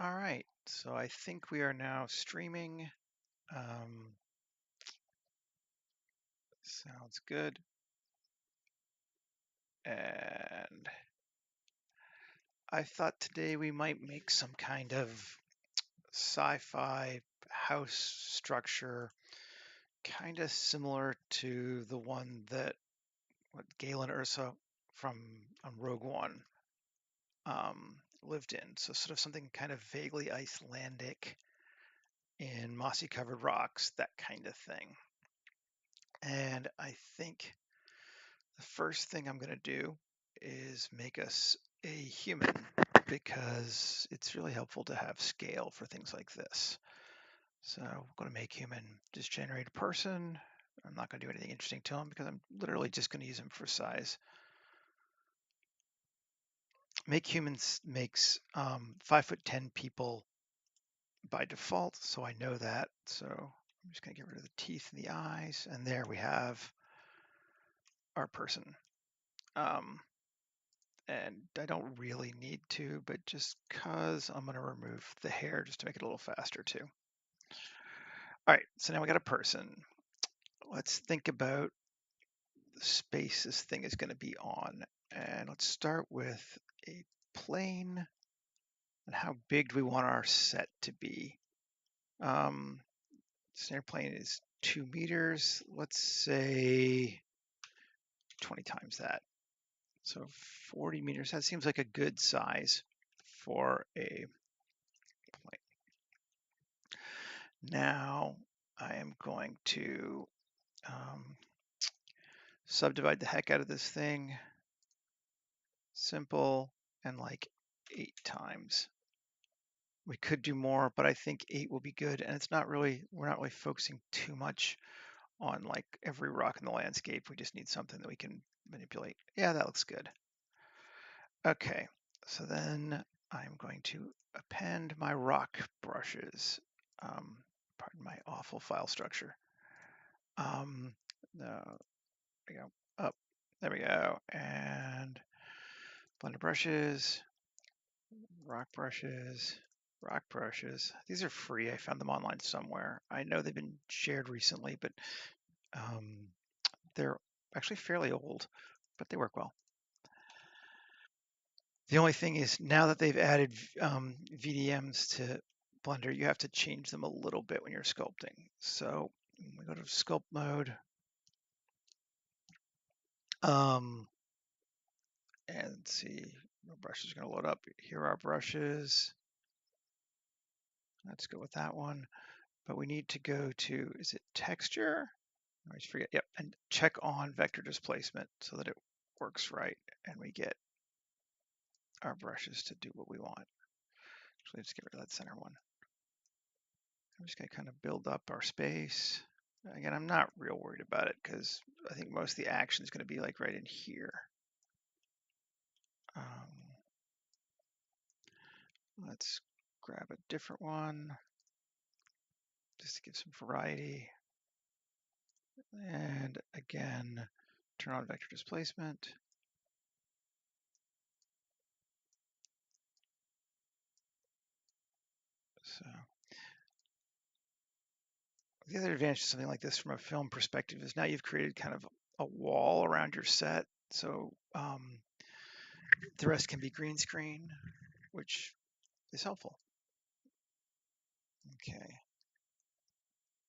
All right, so I think we are now streaming. Um, Sounds good. And I thought today we might make some kind of sci-fi house structure, kind of similar to the one that Galen Ursa from Rogue One lived in. So sort of something kind of vaguely Icelandic in mossy covered rocks, that kind of thing. And I think the first thing I'm going to do is make us a human because it's really helpful to have scale for things like this. So I'm going to make human, just generate a person. I'm not going to do anything interesting to him because I'm literally just going to use him for size. Make humans makes 5'10" people by default, so I know that. So I'm just going to get rid of the teeth and the eyes, and there we have our person. Um, and I don't really need to, but just cause I'm going to remove the hair just to make it a little faster too. All right, so now we got a person. Let's think about the space this thing is going to be on. And let's start with a plane and how big do we want our set to be? Standard plane is 2 meters. Let's say 20 times that. So 40 meters. That seems like a good size for a plane. Now I am going to subdivide the heck out of this thing. Simple and like 8 times. We could do more, but I think 8 will be good. And it's not really, we're not really focusing too much on like every rock in the landscape. We just need something that we can manipulate. Yeah, that looks good. Okay, so then I'm going to append my rock brushes. Pardon my awful file structure. There we go. Up. There we go. And blender brushes, rock brushes, rock brushes. These are free. I found them online somewhere. I know they've been shared recently, but um, they're actually fairly old, but they work well. The only thing is now that they've added VDMs to Blender, you have to change them a little bit when you're sculpting. So we go to sculpt mode. And see, my brush is going to load up. Here are our brushes. Let's go with that one. But we need to go to, is it texture? I always forget. Yep. And check on vector displacement so that it works right. And we get our brushes to do what we want. Actually, let's get rid of that center one. I'm just going to kind of build up our space. Again, I'm not real worried about it because I think most of the action is going to be like right in here. Let's grab a different one just to give some variety. And again, turn on vector displacement. So the other advantage of something like this from a film perspective is now you've created kind of a wall around your set. So the rest can be green screen, which is helpful. Okay.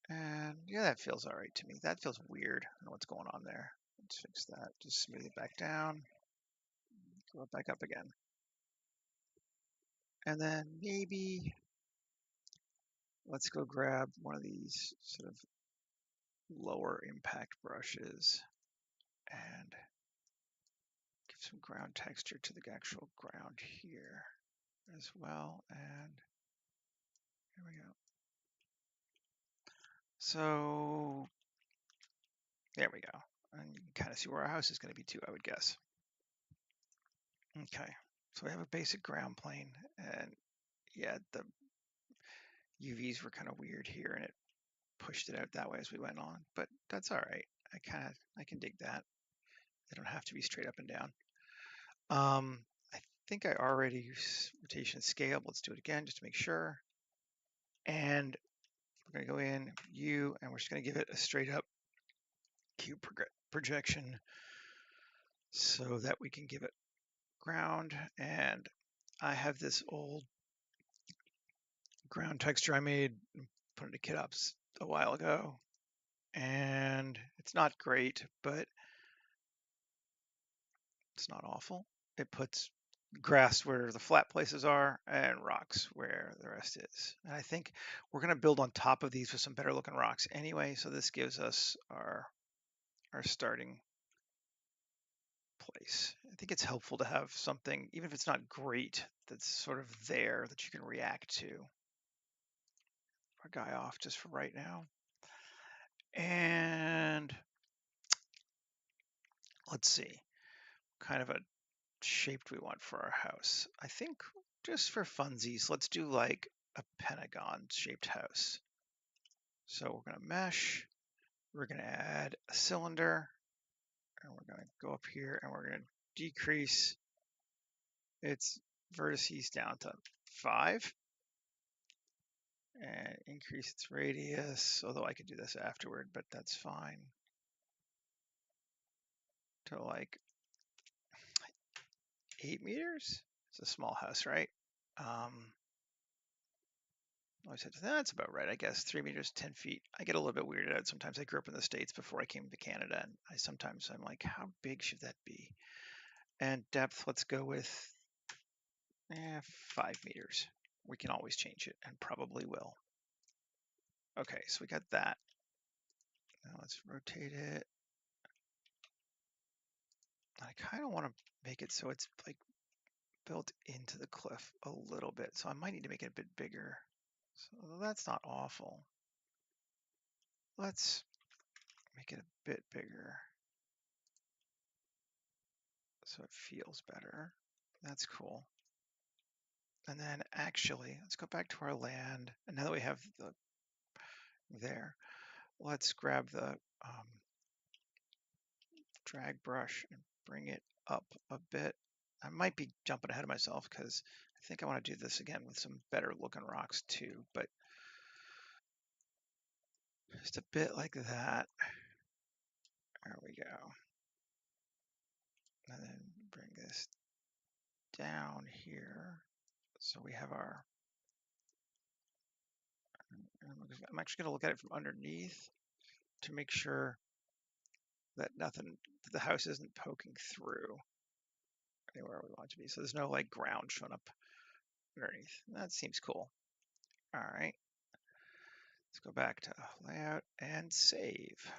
And yeah, that feels all right to me. That feels weird. I don't know what's going on there. Let's fix that. Just smooth it back down. Go it back up again. And then maybe let's go grab one of these sort of lower impact brushes and give some ground texture to the actual ground here as well. And here we go. So there we go. And you can kind of see where our house is going to be too, I would guess. Okay, so we have a basic ground plane, and yeah, the UVs were kind of weird here, and it pushed it out that way as we went on, but that's all right. I can dig that. They don't have to be straight up and down. I think I already use rotation scale. Let's do it again just to make sure. And we're going to go in U, and we're just going to give it a straight up cube projection so that we can give it ground. And I have this old ground texture I made, put into KitOps a while ago, and it's not great, but it's not awful. It puts grass where the flat places are and rocks where the rest is. And I think we're going to build on top of these with some better looking rocks anyway, so this gives us our starting place. I think it's helpful to have something, even if it's not great, that's sort of there that you can react to. Our guy off just for right now. And let's see, kind of a shape do we want for our house? I think just for funsies, let's do like a pentagon shaped house. So we're going to mesh, we're going to add a cylinder, and we're going to go up here and we're going to decrease its vertices down to 5 and increase its radius, although I could do this afterward, but that's fine, to like 8 meters. It's a small house, right? I said, that's about right, I guess. 3 meters, 10 feet. I get a little bit weirded out sometimes. I grew up in the States before I came to Canada, and I'm like, how big should that be? And depth, let's go with 5 meters. We can always change it, and probably will. Okay, so we got that. Now let's rotate it. I kind of want to make it so it's like built into the cliff a little bit. So I might need to make it a bit bigger. So that's not awful. Let's make it a bit bigger so it feels better. That's cool. And then actually, let's go back to our land. And now that we have the there, let's grab the drag brush and bring it up a bit. I might be jumping ahead of myself because I think I want to do this again with some better looking rocks too, but just a bit like that. There we go. And then bring this down here. So we have our, I'm actually going to look at it from underneath to make sure that the house isn't poking through anywhere we want it to be. So there's no like ground showing up underneath. That seems cool. All right. Let's go back to layout and save.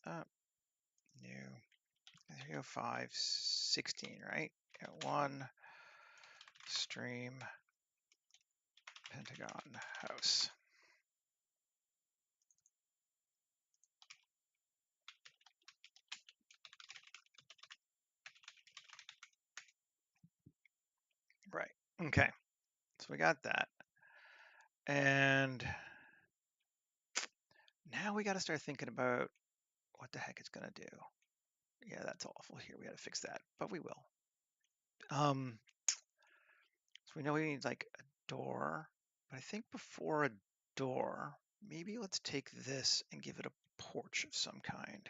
Up, new, there you go, 5, 16, right? Got 1 stream pentagon house. Right. Okay. So we got that. And now we got to start thinking about what the heck it's going to do. Yeah, that's awful here. We got to fix that, but we will. So we know we need like a door, but I think before a door, maybe let's take this and give it a porch of some kind.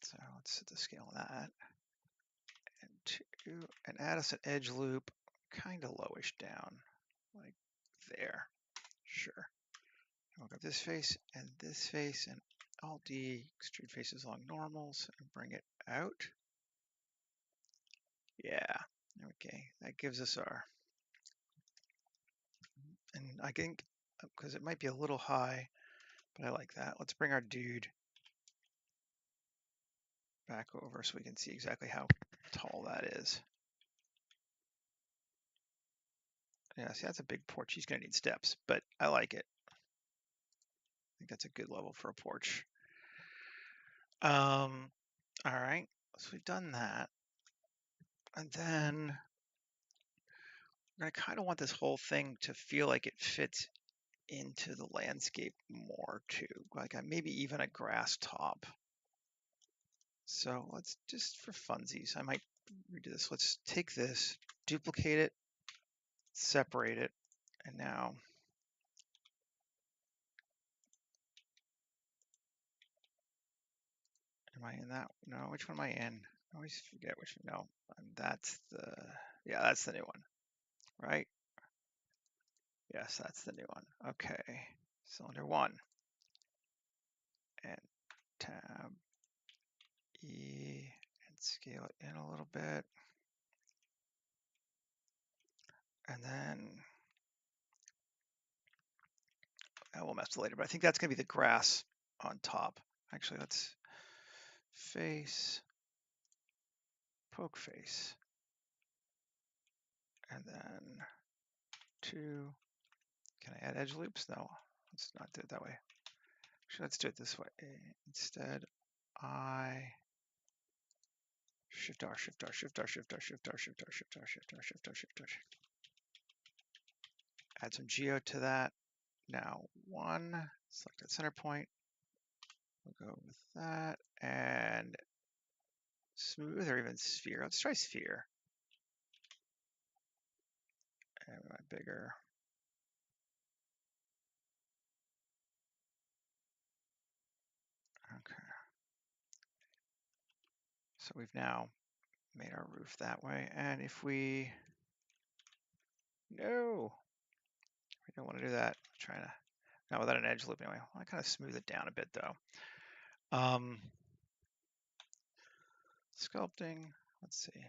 So let's set the scale on that. And 2, and add us an edge loop, kind of lowish down, like there. Sure. We'll go this face, and Alt D, extrude faces along normals, and bring it out. Yeah. Okay, that gives us our, and I think, because it might be a little high, but I like that. Let's bring our dude back over so we can see exactly how tall that is. Yeah, see, that's a big porch. He's going to need steps, but I like it. I think that's a good level for a porch. All right, so we've done that. And then I kind of want this whole thing to feel like it fits into the landscape more too, like maybe even a grass top. So let's just for funsies, I might redo this. Let's take this, duplicate it, separate it, and now am I in that? No, which one am I in? I always forget which one. No, that's the, yeah, that's the new one, right? Yes, that's the new one. Okay, cylinder one, and tab E, and scale it in a little bit. And then we'll mess with it later, but I think that's going to be the grass on top. Actually, let's face, poke face, and then two. Can I add edge loops? No, let's not do it that way. Actually, let's do it this way. Instead, I Shift R, Shift R, Shift R, Shift R, Shift R, Shift R, Shift R, Shift R, Shift R, Shift R. Add some geo to that. Now one, select that center point. We'll go with that and smooth or even sphere. Let's try sphere. And we want bigger. Okay. So we've now made our roof that way. And if we, no, we don't want to do that. I'm trying to, not without an edge loop anyway. I want to kind of smooth it down a bit though. Sculpting, let's see.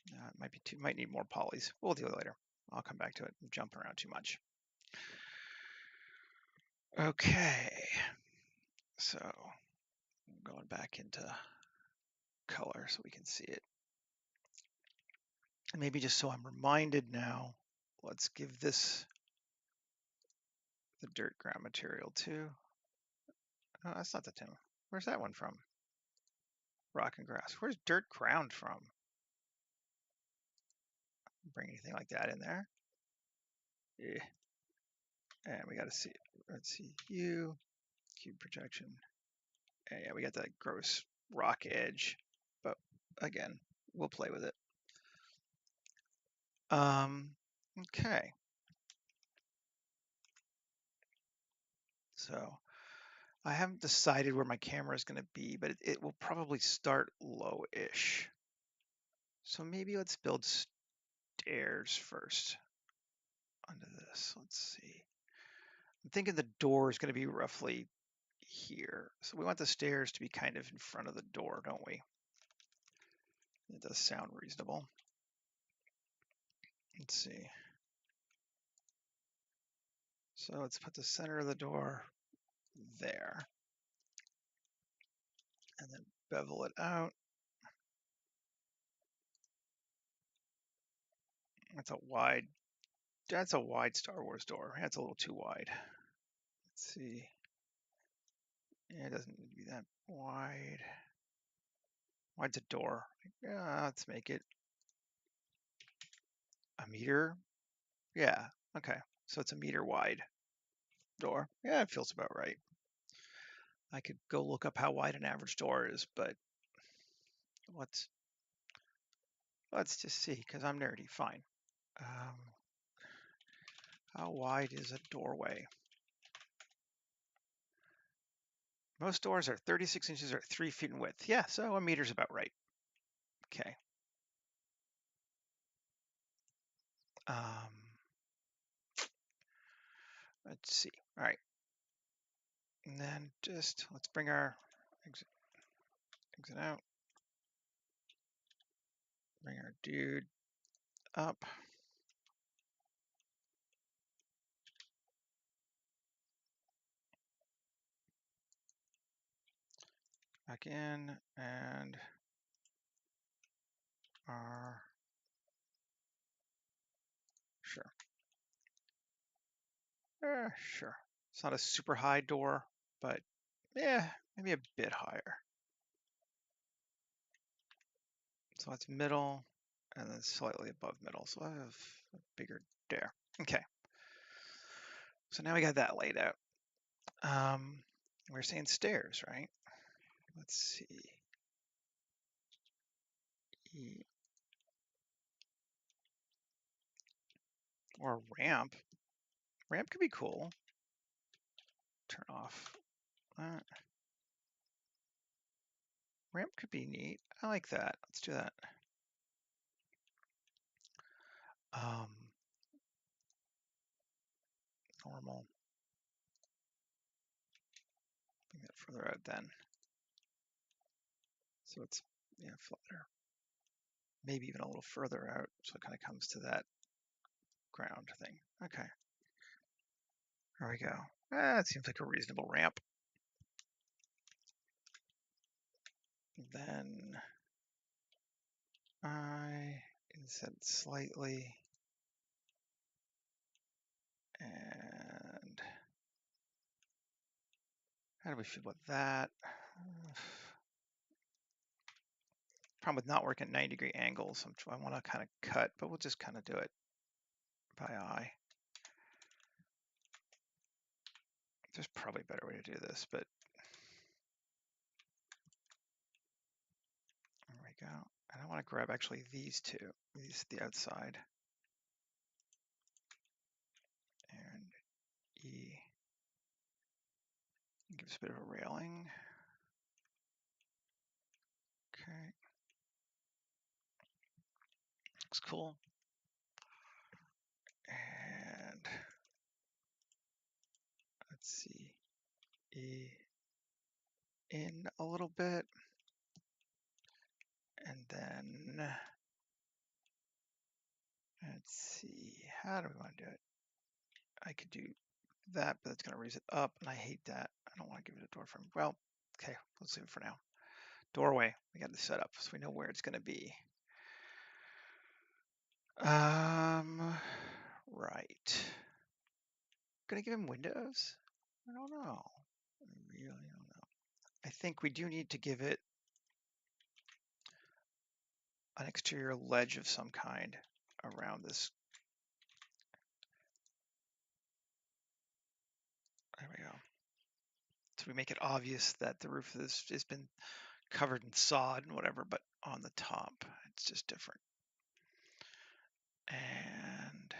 It might be too, might need more polys. We'll deal with it later. I'll come back to it. I'm jumping around too much. Okay. So I'm going back into color so we can see it. And maybe just so I'm reminded now, let's give this the dirt ground material too. No, that's not the tin. Where's that one from? Rock and grass. Where's dirt ground from? Bring anything like that in there. Yeah. And we got to see, let's see, cube projection. And yeah, we got that gross rock edge, but again, we'll play with it. Okay. So I haven't decided where my camera is going to be, but it will probably start low-ish. So maybe let's build stairs first onto this. Let's see. I'm thinking the door is going to be roughly here. So we want the stairs to be kind of in front of the door, don't we? It does sound reasonable. Let's see. So let's put the center of the door there. And then bevel it out. That's a wide Star Wars door. That's a little too wide. Let's see. Yeah, it doesn't need to be that wide. Wide's a door. Yeah, let's make it a meter. Yeah, okay. So it's a meter wide door. Yeah, it feels about right. I could go look up how wide an average door is, but let's just see, because I'm nerdy. Fine. How wide is a doorway? Most doors are 36 inches or 3 feet in width. Yeah, so a meter's about right. Okay. Let's see. All right. And then just let's bring our exit out. Bring our dude up. Back in and our sure. Sure. It's not a super high door, but yeah, maybe a bit higher. So it's middle and then slightly above middle. So I have a bigger there. Okay. So now we got that laid out. We're saying stairs, right? let's see. E or ramp. Ramp could be cool. Turn off. Ramp could be neat. I like that. Let's do that. Normal. Bring that further out then. So it's flatter. Maybe even a little further out, so it kind of comes to that ground thing. Okay. There we go. That seems like a reasonable ramp. Then I inset slightly. And how do we feel about that? Problem with not working at 90-degree angles. I want to kind of cut, but we'll just kind of do it by eye. There's probably a better way to do this, but there we go. And I want to grab actually these two, these the outside. And E gives a bit of a railing. Okay. Looks cool. And let's see. E in a little bit. And then let's see. How do we want to do it? I could do that, but it's going to raise it up, and I hate that. I don't want to give it a door frame. Well, okay, let's leave it for now. Doorway, we got the setup, so we know where it's going to be. Right. Gonna give him windows? I don't know. I really don't know. I think we do need to give it an exterior ledge of some kind around this. There we go. So we make it obvious that the roof has been covered in sod and whatever, but on the top, it's just different. And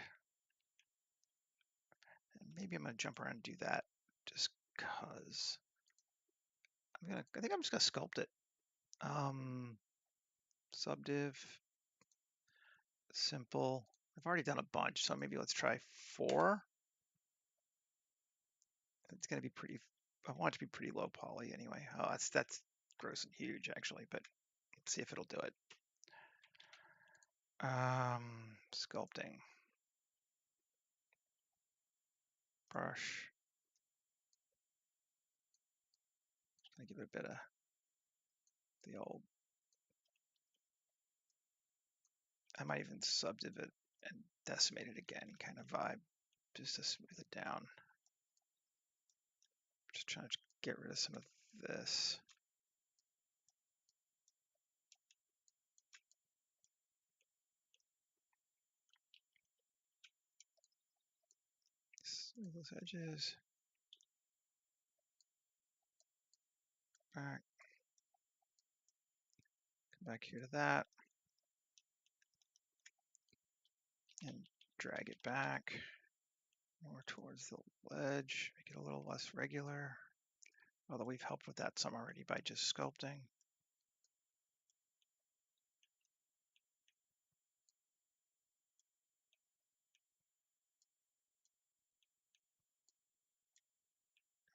maybe I'm gonna jump around and do that just cause I think I'm just gonna sculpt it. Subdiv, simple. I've already done a bunch, so maybe let's try 4. It's gonna be pretty, I want it to be pretty low poly anyway. Oh, that's gross and huge actually, but let's see if it'll do it. Sculpting. Brush. Gonna give it a bit of the old, I might even subdiv it and decimate it again kind of vibe, just to smooth it down. Just trying to get rid of some of this. Smooth those edges. Back. Come back here to that. And drag it back more towards the ledge, make it a little less regular. Although we've helped with that some already by just sculpting.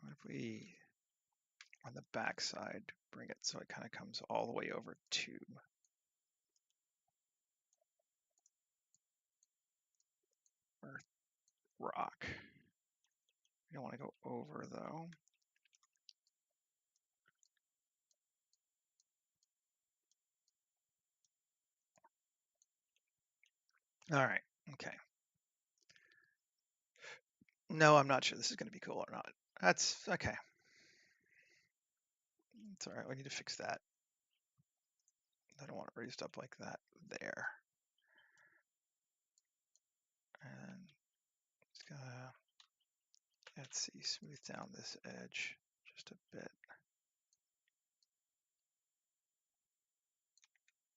What if we, on the back side, bring it so it kind of comes all the way over to earth rock. We don't want to go over though. All right, okay. No, I'm not sure this is going to be cool or not. That's okay. It's all right, we need to fix that. I don't want it raised up like that there. And it's gonna, let's see, smooth down this edge just a bit.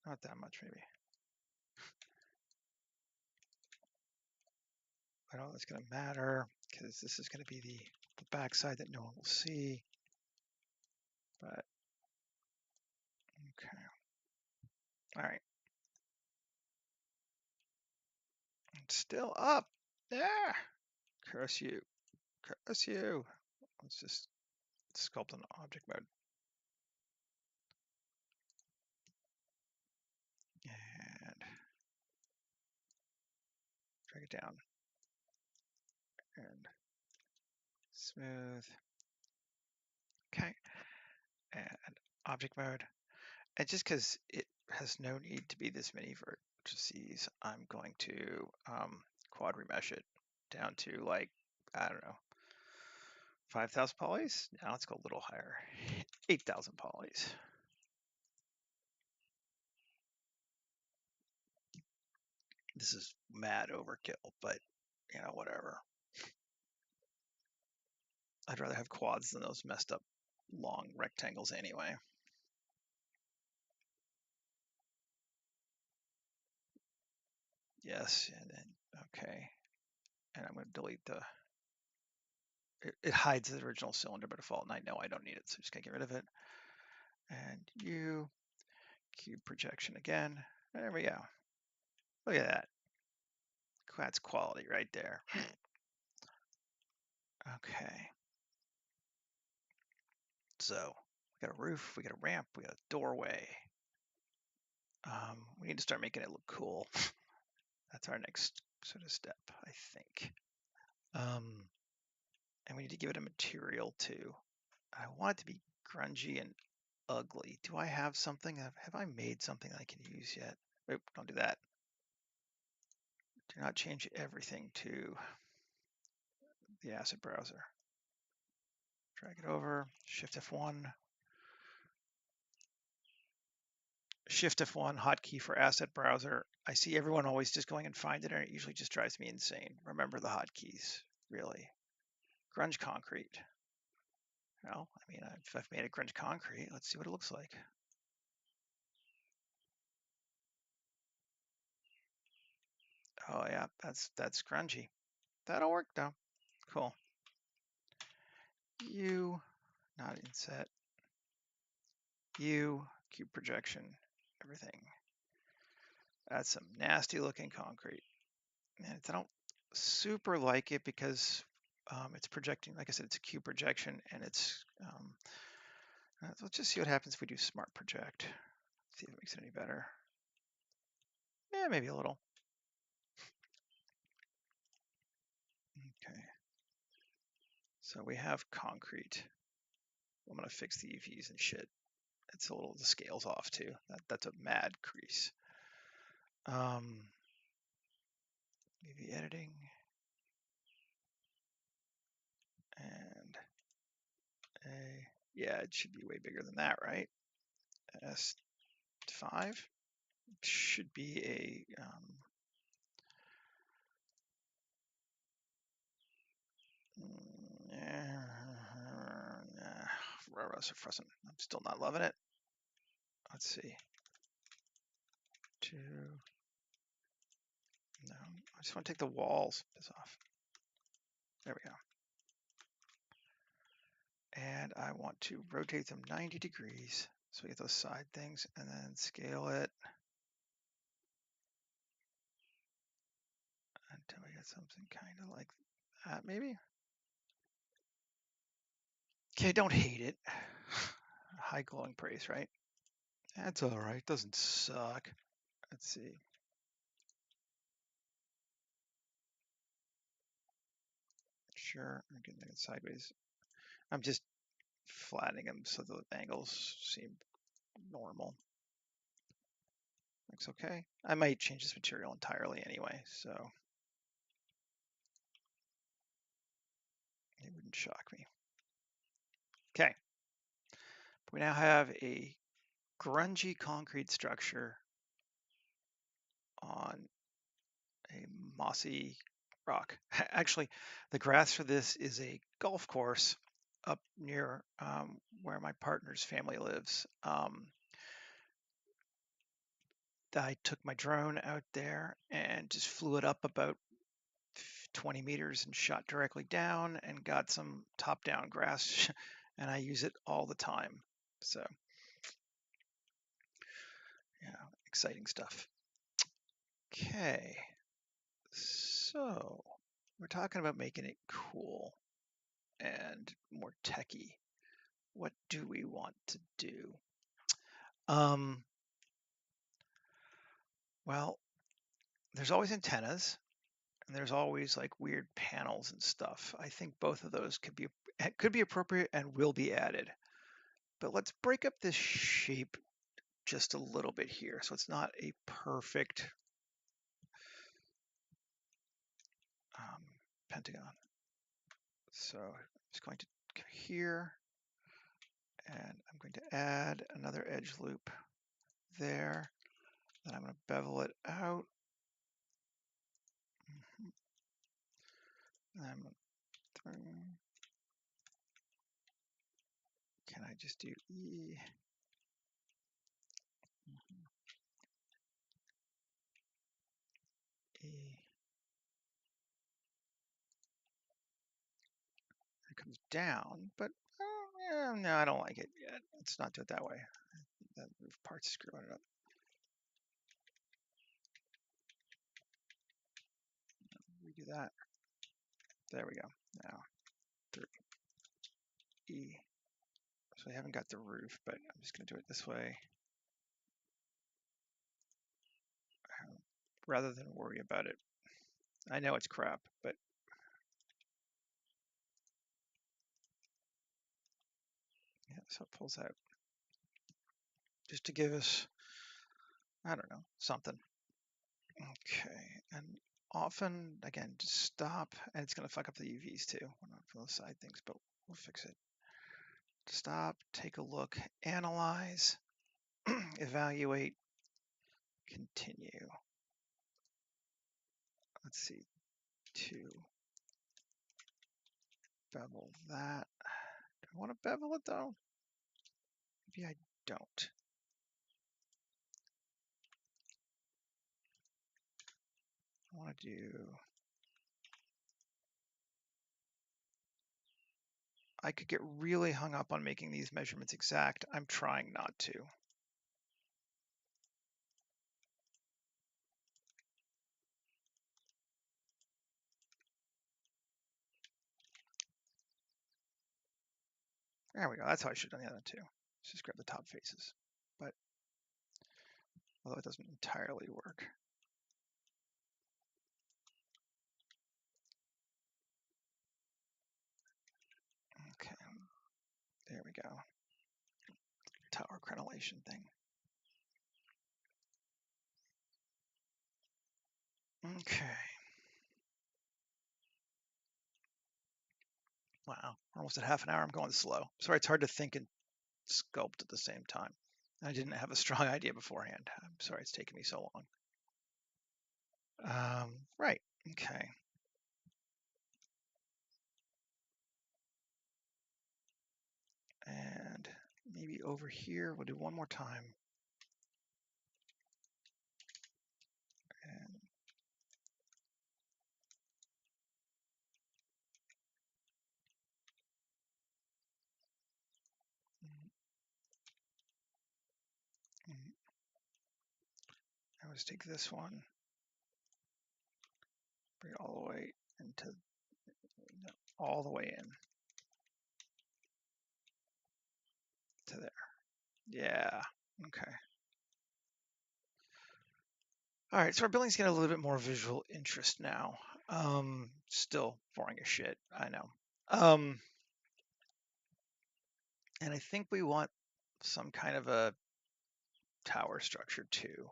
Not that much, maybe. I don't know that's going to matter because this is going to be the backside that no one will see. But okay. All right. It's still up. Yeah. Curse you. Curse you. Let's just sculpt on object mode. And drag it down. And smooth. Okay. And object mode. And just because it has no need to be this many vertices, I'm going to quad remesh it down to like, I don't know, 5,000 polys. Now let's go a little higher, 8,000 polys. This is mad overkill, but you know, whatever. I'd rather have quads than those messed up long rectangles anyway. Yes, and then, okay. And I'm going to delete it hides the original cylinder by default, and I know I don't need it, so I'm just going to get rid of it. And cube projection again. There we go. Look at that. That's quality right there. Okay. So we got a roof, we got a ramp, we got a doorway. We need to start making it look cool. That's our next sort of step, I think. And we need to give it a material too. I want it to be grungy and ugly. Do I have something? Have I made something that I can use yet? Oop, don't do that. Do not change everything to the asset browser. Drag it over, Shift F1. Shift F1 hotkey for asset browser. I see everyone always just going and find it, and it usually just drives me insane. Remember the hotkeys, really. Grunge concrete. Well, I mean, if I've made a grunge concrete, let's see what it looks like. Oh yeah, that's grungy. That'll work though. Cool. U, not inset. U, cube projection, everything. That's some nasty looking concrete. And I don't super like it because it's projecting, like I said, it's a cube projection, and it's, let's just see what happens if we do smart project. See if it makes it any better. Yeah, maybe a little. Okay. So we have concrete. I'm gonna fix the UVs and shit. It's a little, the scale's off too. That's a mad crease. UV editing. And yeah, it should be way bigger than that, right? S5 should be a I'm still not loving it. Let's see. 2. No, I just want to take the walls off. There we go. And I want to rotate them 90 degrees so we get those side things, and then scale it until we get something kind of like that, maybe. Okay, don't hate it. High glowing praise, right? That's all right. Doesn't suck. Let's see. Sure, I'm getting it sideways. I'm just flattening them so the angles seem normal. Looks okay. I might change this material entirely anyway, so it wouldn't shock me. Okay. We now have a grungy concrete structure on a mossy rock. Actually, the grass for this is a golf course up near where my partner's family lives. I took my drone out there and just flew it up about 20 meters and shot directly down and got some top-down grass, and I use it all the time. So, yeah, exciting stuff. Okay, so we're talking about making it cool and more techy. What do we want to do? Well, there's always antennas and there's always like weird panels and stuff. I think both of those could be appropriate and will be added. But let's break up this shape just a little bit here so it's not a perfect um, pentagon. So I'm just going to go here and I'm going to add another edge loop there. Then I'm going to bevel it out. I'm Can I just do E? E. It comes down, but no, I don't like it yet. Let's not do it that way. That roof part's screwing it up. Redo that. There we go. Now, 3E. So I haven't got the roof, but I'm just going to do it this way. Rather than worry about it. I know it's crap, but yeah, so it pulls out. Just to give us, I don't know, something. Okay, and often, again, just stop, and it's going to fuck up the UVs too. We're not for those side things, but we'll fix it. Stop, take a look, analyze, evaluate, continue. Let's see, to bevel that. Do I want to bevel it though? Maybe I don't. I want to do, I could get really hung up on making these measurements exact. I'm trying not to. There we go. That's how I should have done the other two. Let's just grab the top faces. But although it doesn't entirely work. Okay, there we go. Tower crenellation thing. Okay. Wow, we're almost at half an hour. I'm going slow. Sorry, it's hard to think and sculpt at the same time. I didn't have a strong idea beforehand. I'm sorry it's taken me so long. Right, okay. And maybe over here, we'll do one more time. And I always take this one, bring it all the way into, no, all the way in to there. Yeah, okay. All right, so our building's getting a little bit more visual interest now. Still boring as shit, I know. And I think we want some kind of a tower structure too.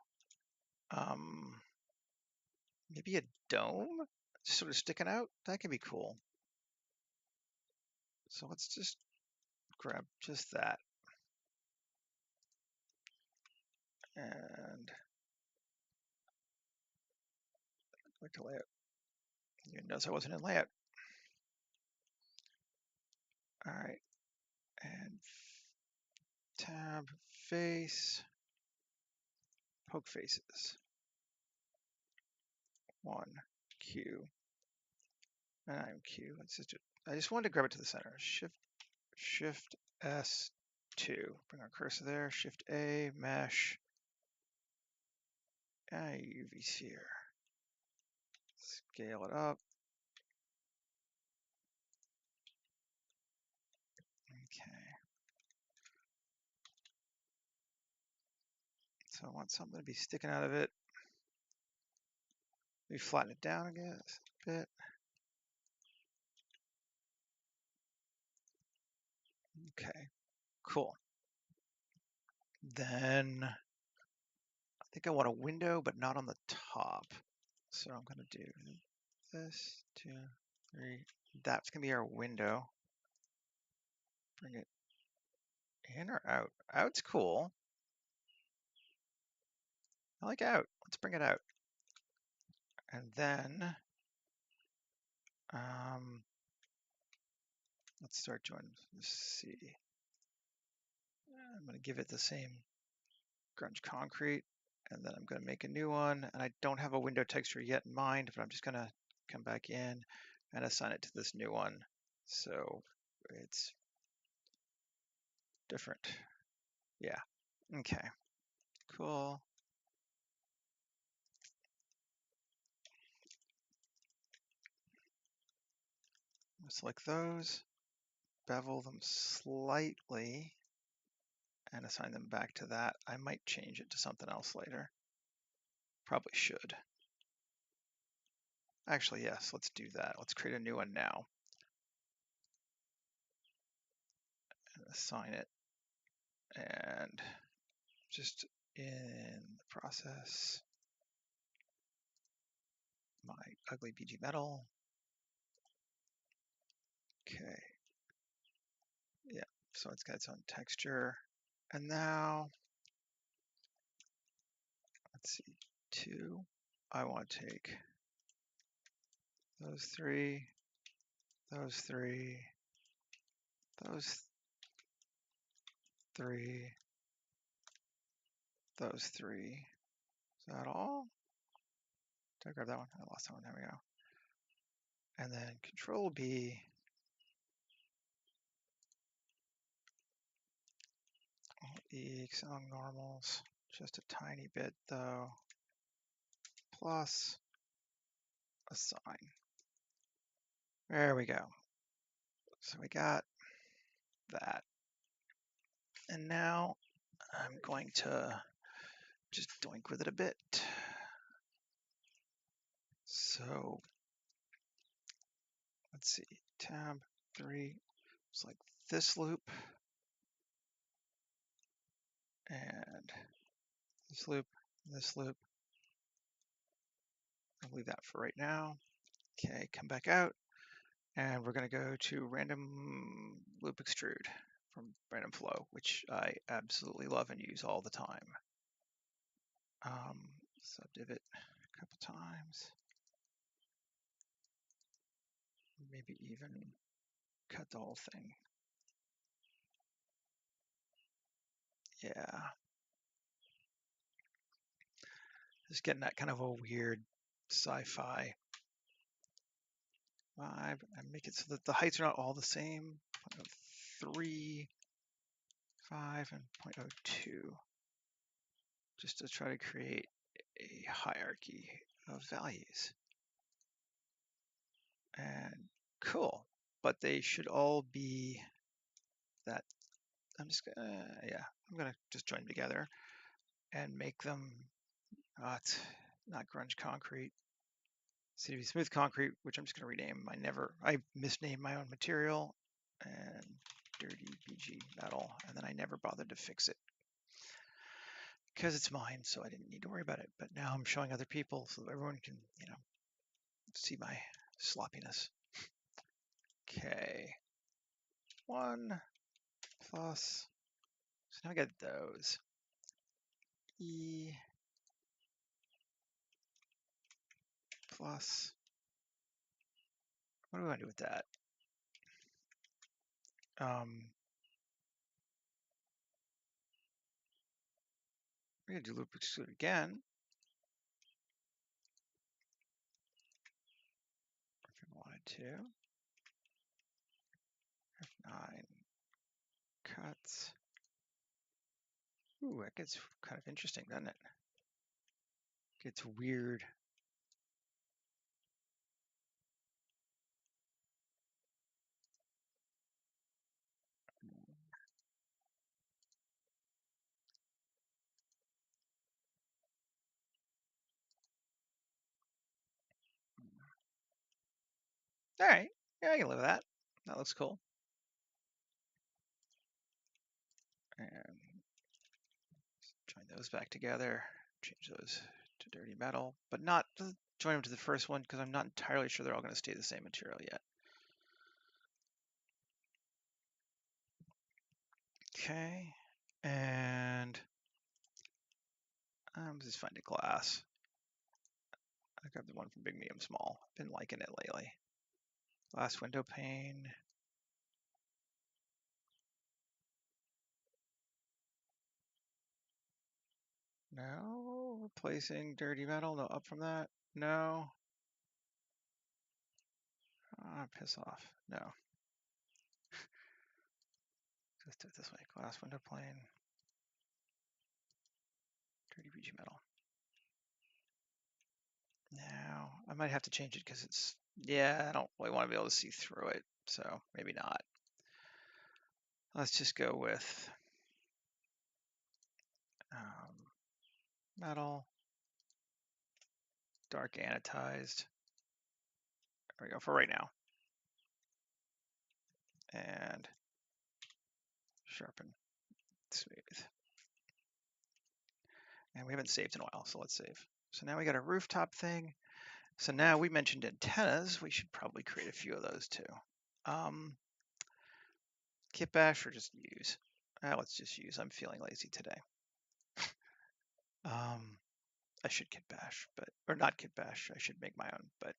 Maybe a dome sort of sticking out. That could be cool. So let's just grab just that. And go to layout. You notice I wasn't in layout. All right. And tab face. poke faces. 1, Q, and I'm Q. I just wanted to grab it to the center. Shift S2. Bring our cursor there. Shift A, mesh, UV sphere. Scale it up. Okay. So I want something to be sticking out of it. Maybe flatten it down, I guess, a bit. Okay, cool. Then I think I want a window, but not on the top. So I'm going to do this, 2, 3. That's going to be our window. Bring it in or out? Out's cool. I like out. Let's bring it out. And then let's start joining. Let's see. I'm going to give it the same grunge concrete, and then I'm going to make a new one. And I don't have a window texture yet in mind, but I'm just going to come back in and assign it to this new one. So it's different. Yeah. Okay. Cool. Select those, bevel them slightly, and assign them back to that. I might change it to something else later. Probably should. Actually, yes, let's do that. Let's create a new one now. And assign it. And just in the process, my ugly BG metal. Okay. Yeah, so it's got its own texture. And now, let's see, 2. I want to take those 3, those 3, those 3, those 3. Is that all? Did I grab that one? I lost that one. There we go. And then Control B. Alt E, external normals. Just a tiny bit though. Plus assign. There we go. So we got that. And now I'm going to just doink with it a bit. So let's see, tab 3, it's like this loop and this loop, this loop. I'll leave that for right now. Okay, come back out, and we're going to go to random loop extrude from random flow, which I absolutely love and use all the time. Subdiv it a couple times, maybe even cut the whole thing. Yeah. Just getting that kind of a weird sci-fi vibe. I make it so that the heights are not all the same. 0.03, 5, and 0.02. Just to try to create a hierarchy of values. And cool. But they should all be that. I'm just gonna, yeah, I'm gonna just join them together and make them not grunge concrete. CDV smooth concrete, which I'm just gonna rename. I misnamed my own material, and dirty BG metal, and then I never bothered to fix it because it's mine, so I didn't need to worry about it. But now I'm showing other people so that everyone can, see my sloppiness. Okay, 1 plus. So now I got those. E plus. What do I want to do with that? We're gonna do loop exclude again. If we wanted to. F9 cuts. Ooh, that gets kind of interesting, doesn't it? Gets weird. All right, yeah, I can live with that. That looks cool. And join those back together. Change those to dirty metal, but not join them to the first one because I'm not entirely sure they're all going to stay the same material yet. Okay, and I'm just finding glass. I grabbed the one from Big Medium Small. Been liking it lately. Glass window pane. No, replacing dirty metal. No, up from that. No. Ah, piss off. No. Just do it this way. Glass window pane. Dirty BG metal. Now, I might have to change it because it's, yeah, I don't really want to be able to see through it. So maybe not. Let's just go with metal, dark anodized. There we go for right now. And sharpen, smooth. And we haven't saved in a while, so let's save. So now we got a rooftop thing. So now we mentioned antennas. We should probably create a few of those too. Kit bash or just use? Let's just use. I'm feeling lazy today. I should kit bash, but or not kit bash. I should make my own, but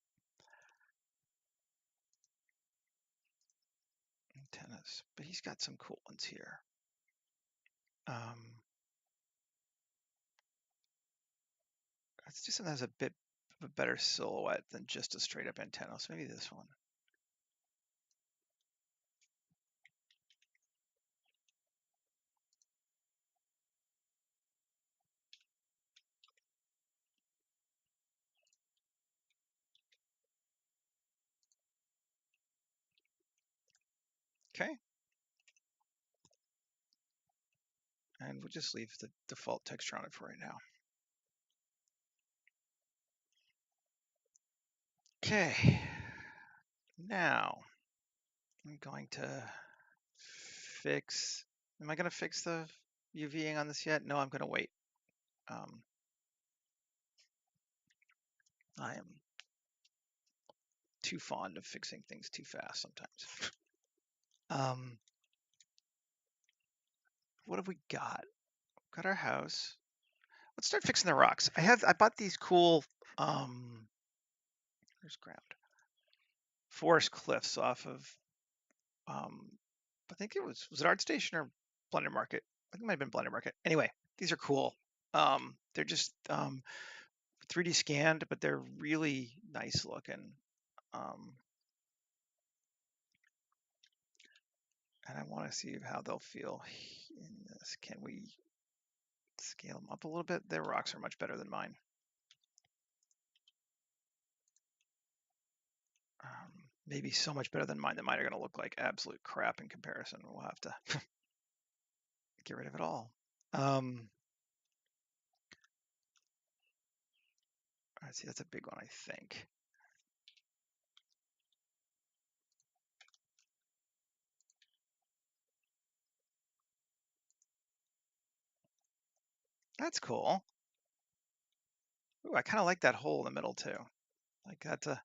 antennas. But he's got some cool ones here. Let's do something that has a bit of a better silhouette than just a straight up antenna. So maybe this one. Okay. And we'll just leave the default texture on it for right now. Okay. Now I'm going to fix. Am I going to fix the UVing on this yet? No, I'm going to wait. I am too fond of fixing things too fast sometimes. What have we got? Got our house. Let's start fixing the rocks. I bought these cool where's ground? Forest cliffs off of I think it was it ArtStation or Blender Market? I think it might have been Blender Market. Anyway, these are cool. They're just 3D scanned, but they're really nice looking. And I want to see how they'll feel in this. Can we scale them up a little bit? Their rocks are much better than mine. Maybe so much better than mine that mine are going to look like absolute crap in comparison. We'll have to get rid of it all. Let's see, that's a big one, I think. That's cool. Ooh, I kind of like that hole in the middle too. Like that's a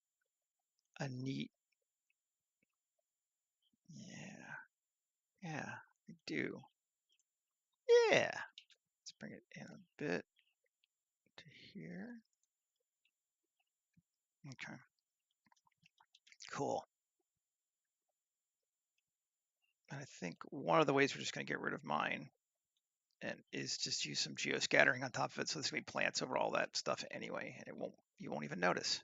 neat. Yeah, yeah, I do. Yeah. Let's bring it in a bit to here. Okay. Cool. And I think one of the ways we're just going to get rid of mine and is just use some geoscattering on top of it. So there's gonna be plants over all that stuff anyway, and you won't even notice.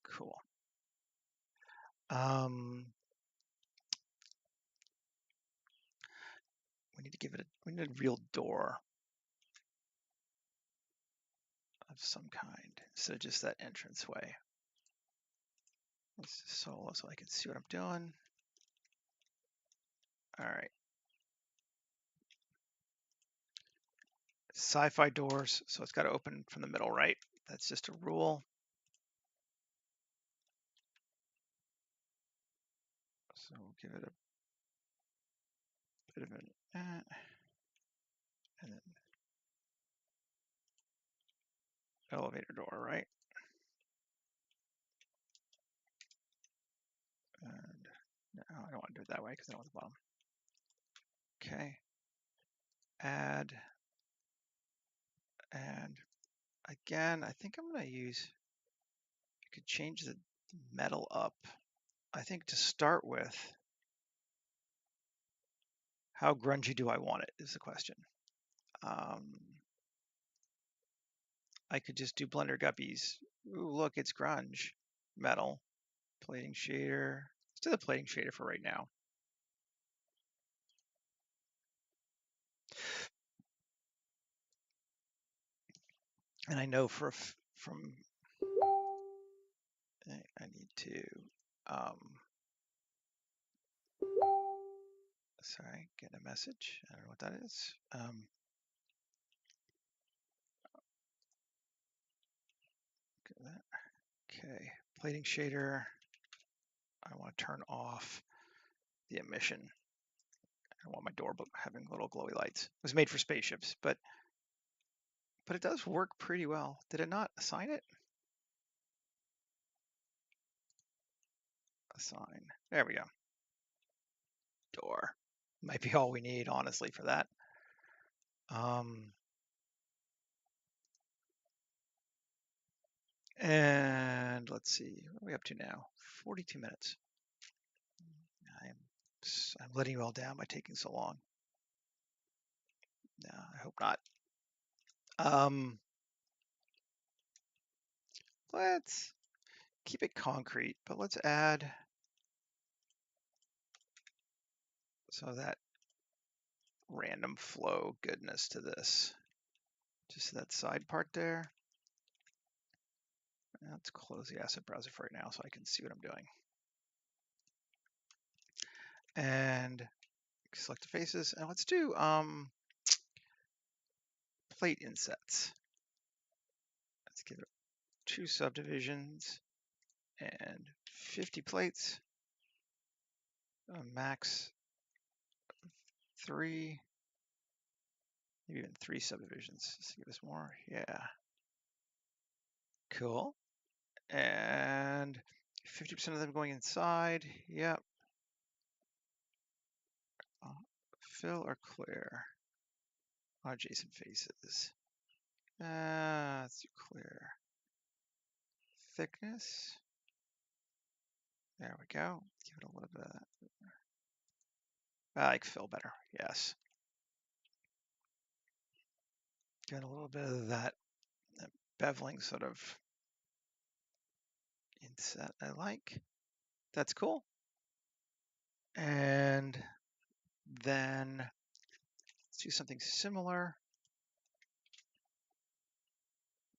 Cool. We need to we need a real door of some kind instead of just that entrance way. This is solo so I can see what I'm doing. All right. Sci-fi doors, so it's got to open from the middle, right? That's just a rule. So we'll give it a bit of an and then elevator door, right? And no, I don't want to do it that way because I don't want the bottom. Okay. Add. And again, I think I'm going to use, I could change the metal up. I think to start with, how grungy do I want it is the question. I could just do Blender Guppies. Ooh, look, it's grunge. Metal. Plating shader. Let's do the plating shader for right now. And I know from I need to sorry, getting a message. I don't know what that is. Okay, plating shader. I want to turn off the emission. I don't want my door having little glowy lights. It was made for spaceships, but it does work pretty well. Did it not assign it? Assign. There we go. Door. Might be all we need, honestly, for that. And let's see, what are we up to now? 42 minutes. I'm letting you all down by taking so long. No, I hope not. Let's keep it concrete, but let's add some of that random flow goodness to this. Just that side part there. Let's close the asset browser for right now so I can see what I'm doing. And select the faces, and let's do plate insets. Let's give it 2 subdivisions and 50 plates. Max 3, maybe even 3 subdivisions. Just to give us more. Yeah. Cool. And 50% of them going inside. Yep. Fill or clear on adjacent faces. Let's do clear. Thickness. There we go. Give it a little bit of that. I like fill better. Yes. Give it a little bit of that beveling sort of inset I like. That's cool. And then let's do something similar.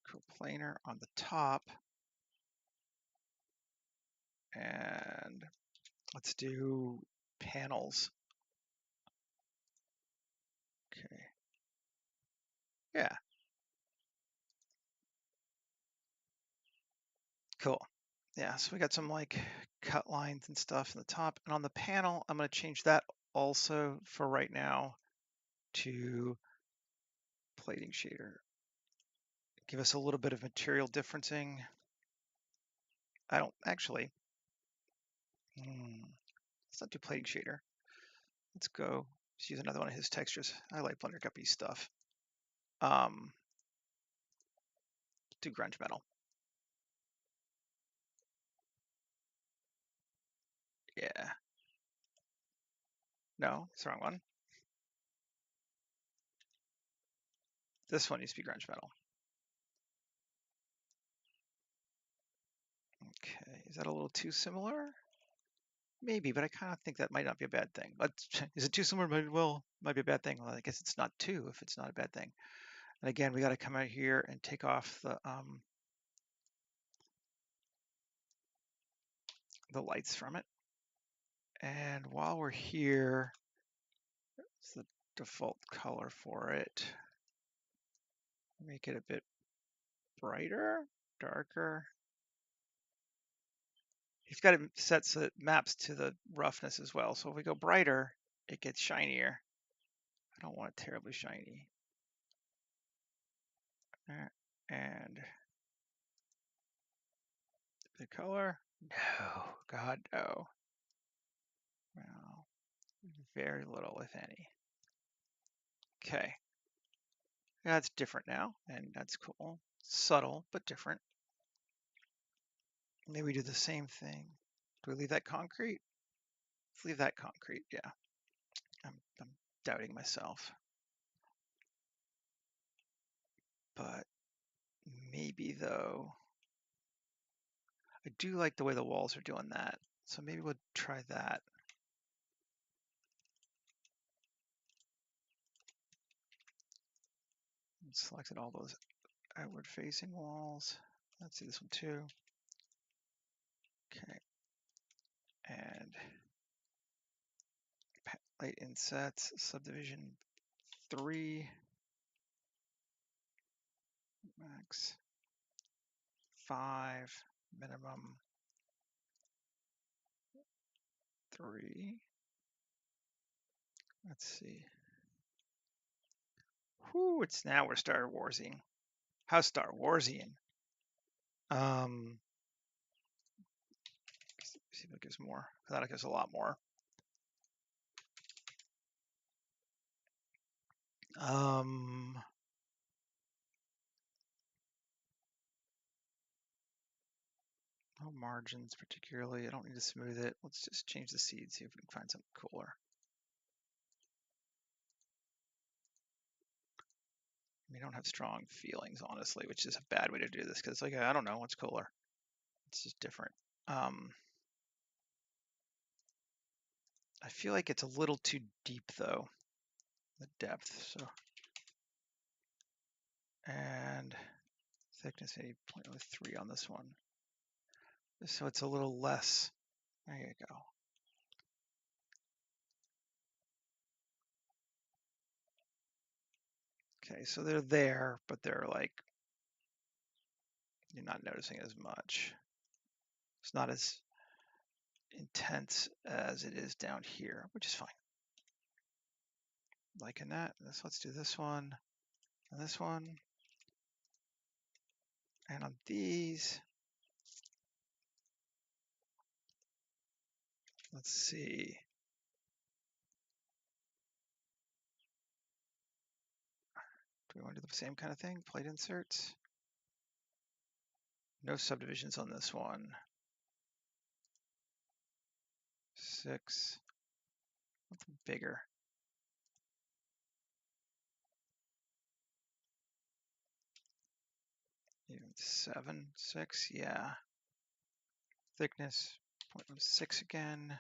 Coplanar on the top. And let's do panels. Okay. Yeah. Cool. Yeah, so we got some like cut lines and stuff in the top. And on the panel, I'm going to change that also for right now to plating shader. Give us a little bit of material differencing. I don't actually. Let's not do plating shader. Let's go. Let's use another one of his textures. I like Blender Guppy stuff. Do grunge metal. Yeah. No, it's the wrong one. This one needs to be grunge metal. Okay, is that a little too similar? Maybe, but I kind of think that might not be a bad thing. But is it too similar? Might be a bad thing. Well, I guess it's not too if it's not a bad thing. And again, we got to come out here and take off the lights from it. And while we're here, it's the default color for it. Make it a bit brighter, darker. You've got it set so it maps to the roughness as well. So if we go brighter, it gets shinier. I don't want it terribly shiny. And the color, no, God, no. Well, very little, if any. Okay. That's different now, and that's cool. Subtle, but different. Maybe we do the same thing. Do we leave that concrete? Let's leave that concrete, yeah. I'm doubting myself. But maybe, though, I do like the way the walls are doing that. So maybe we'll try that. Selected all those outward facing walls. Let's see this one too. Okay. And light insets, subdivision 3, max 5, minimum 3. Let's see. Whoo, it's now we're Star Warsing. How Star Warsian? See if it gives more. I thought it gives a lot more. No margins particularly. I don't need to smooth it. Let's just change the seed, see if we can find something cooler. We don't have strong feelings, honestly, which is a bad way to do this because, like, I don't know what's cooler. It's just different. I feel like it's a little too deep, though, the depth. So, and thickness maybe 0.03 on this one. So it's a little less. There you go. Okay, so they're there, but they're like, you're not noticing as much. It's not as intense as it is down here, which is fine. Liking that. Let's do this one and this one. And on these, let's see. Do we want to do the same kind of thing? Plate inserts. No subdivisions on this one. 6. Something bigger. Even 7, 6, yeah. Thickness, 0.6 again.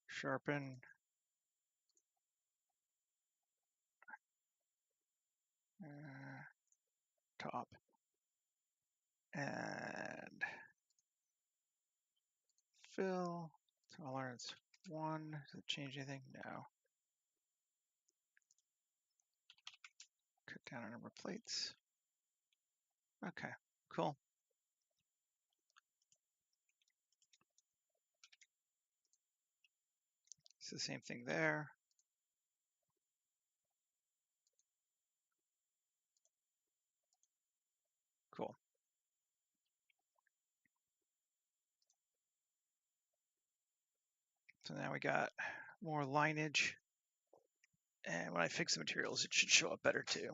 Sharpen. Top. And fill. Tolerance 1. Does it change anything? No. Cut down on number of plates. Okay, cool. It's the same thing there. Cool. So now we got more lineage. And when I fix the materials, it should show up better too.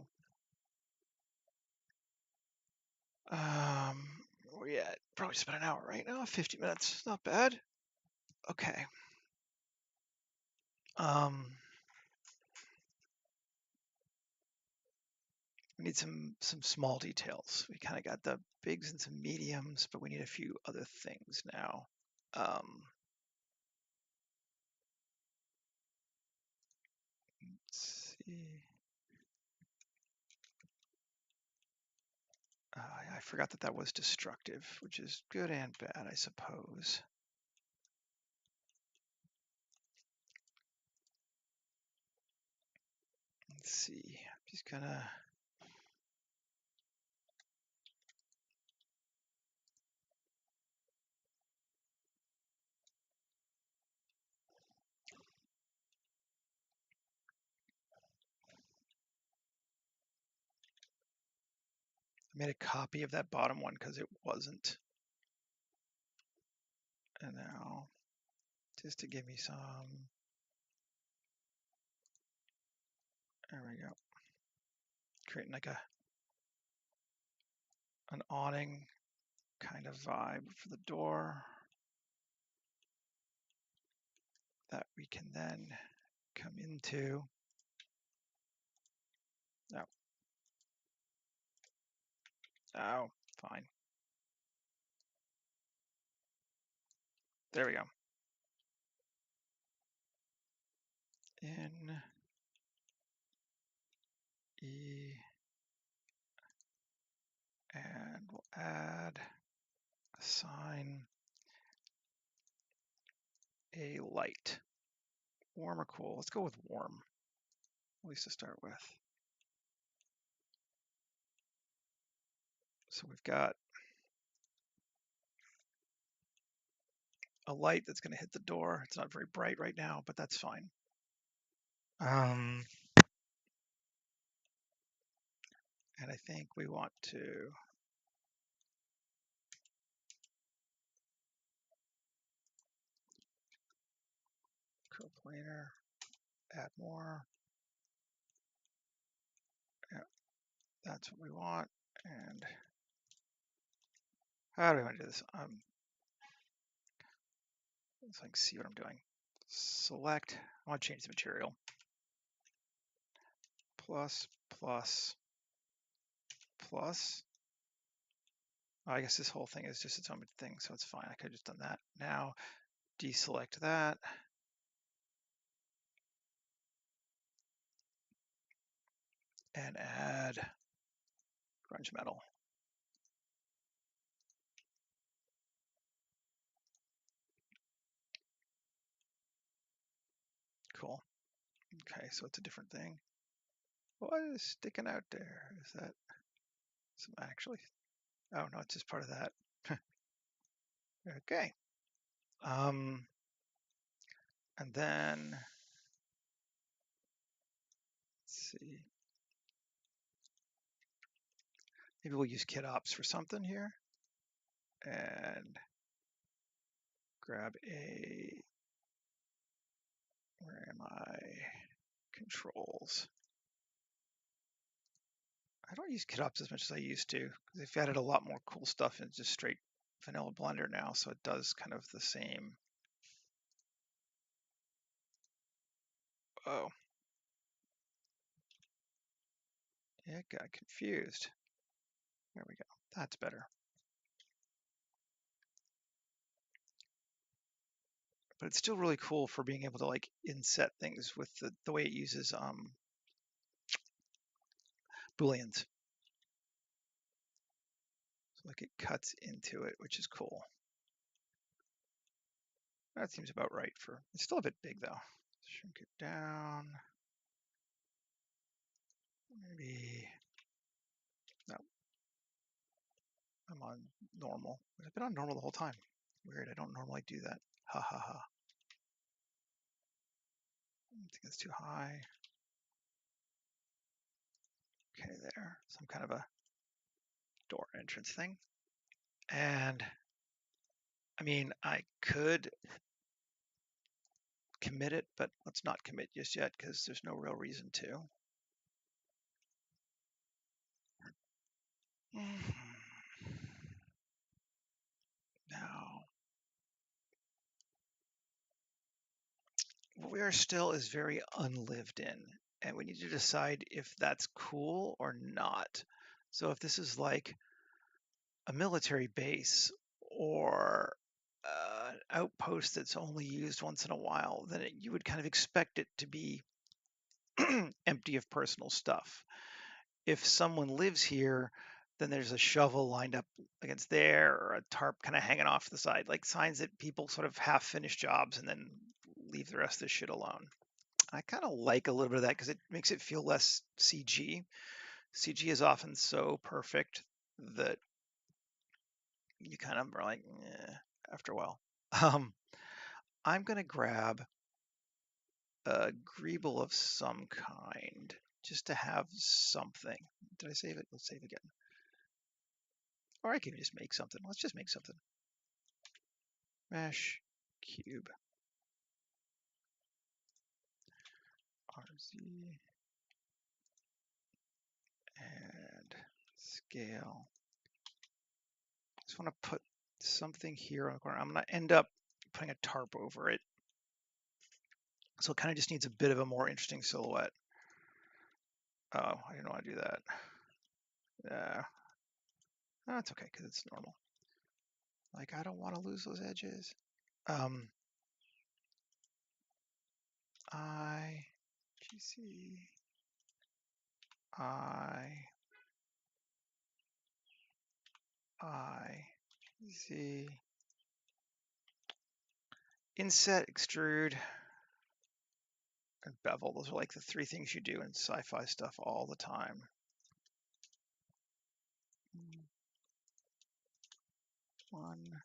Where we at? Probably just about an hour right now, 50 minutes. Not bad. Okay. We need some small details. We kind of got the bigs and some mediums, but we need a few other things now. Let's see. I forgot that was destructive, which is good and bad, I suppose. Let's see. I'm just gonna. I made a copy of that bottom one because it wasn't. And now, just to give me some. There we go. Creating like an awning kind of vibe for the door that we can then come into. No. Oh, fine. There we go. In E, and we'll add, assign a light. Warm or cool? Let's go with warm, at least to start with. So we've got a light that's going to hit the door. It's not very bright right now, but that's fine. And I think we want to coplanar, add more. Yeah, that's what we want. And how do we want to do this? Let's like see what I'm doing. Select. I want to change the material. Plus, plus, plus. I guess this whole thing is just its own thing, so it's fine. I could have just done that. Now, deselect that. And add grunge metal. Cool. Okay, so it's a different thing. What is sticking out there? Is that some actually? Oh no, it's just part of that. Okay. And then let's see. Maybe we'll use KitOps for something here. And grab a, where am I? Controls. I don't use KitOps as much as I used to because they've added a lot more cool stuff in just straight vanilla Blender now, so it does kind of the same. Oh. It got confused. There we go. That's better. But it's still really cool for being able to like inset things with the way it uses booleans. So like it cuts into it, which is cool. That seems about right for. It's still a bit big though. Shrink it down. Maybe. No. I'm on normal. I've been on normal the whole time. Weird. I don't normally do that. Ha ha ha. I think it's too high. Okay, there. Some kind of a door entrance thing. And I mean, I could commit it, but let's not commit just yet because there's no real reason to. Now, everywhere still is very unlived in, and we need to decide if that's cool or not. So if this is like a military base or an outpost that's only used once in a while, then you would kind of expect it to be empty of personal stuff. If someone lives here, then there's a shovel lined up against there or a tarp kind of hanging off the side, like signs that people sort of half finish jobs and then leave the rest of the shit alone. I kind of like a little bit of that because it makes it feel less CG. CG is often so perfect that you kind of are like, eh, after a while. Um, I'm gonna grab a greeble of some kind just to have something. Did I save it? Let's save again. Or I can just make something. Let's just make something. Mesh cube RZ and scale. Just want to put something here on the corner. I'm going to end up putting a tarp over it. So it kind of just needs a bit of a more interesting silhouette. Oh, I didn't want to do that. Yeah. No, it's okay because it's normal. Like, I don't want to lose those edges. I, GC, Z, inset, extrude, and bevel. Those are like the three things you do in sci-fi stuff all the time. One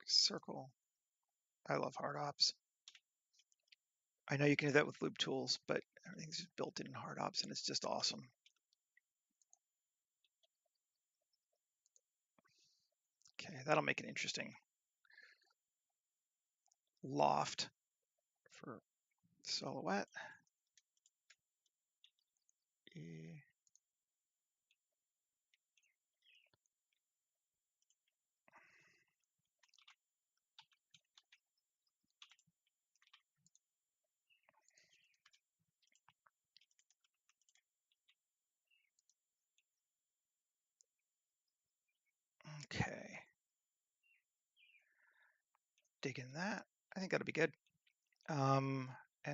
circle. I love hard ops. I know you can do that with loop tools, but everything's just built in hard ops and it's just awesome. Okay, that'll make an interesting loft for silhouette. Okay. Dig in that. I think that'll be good. And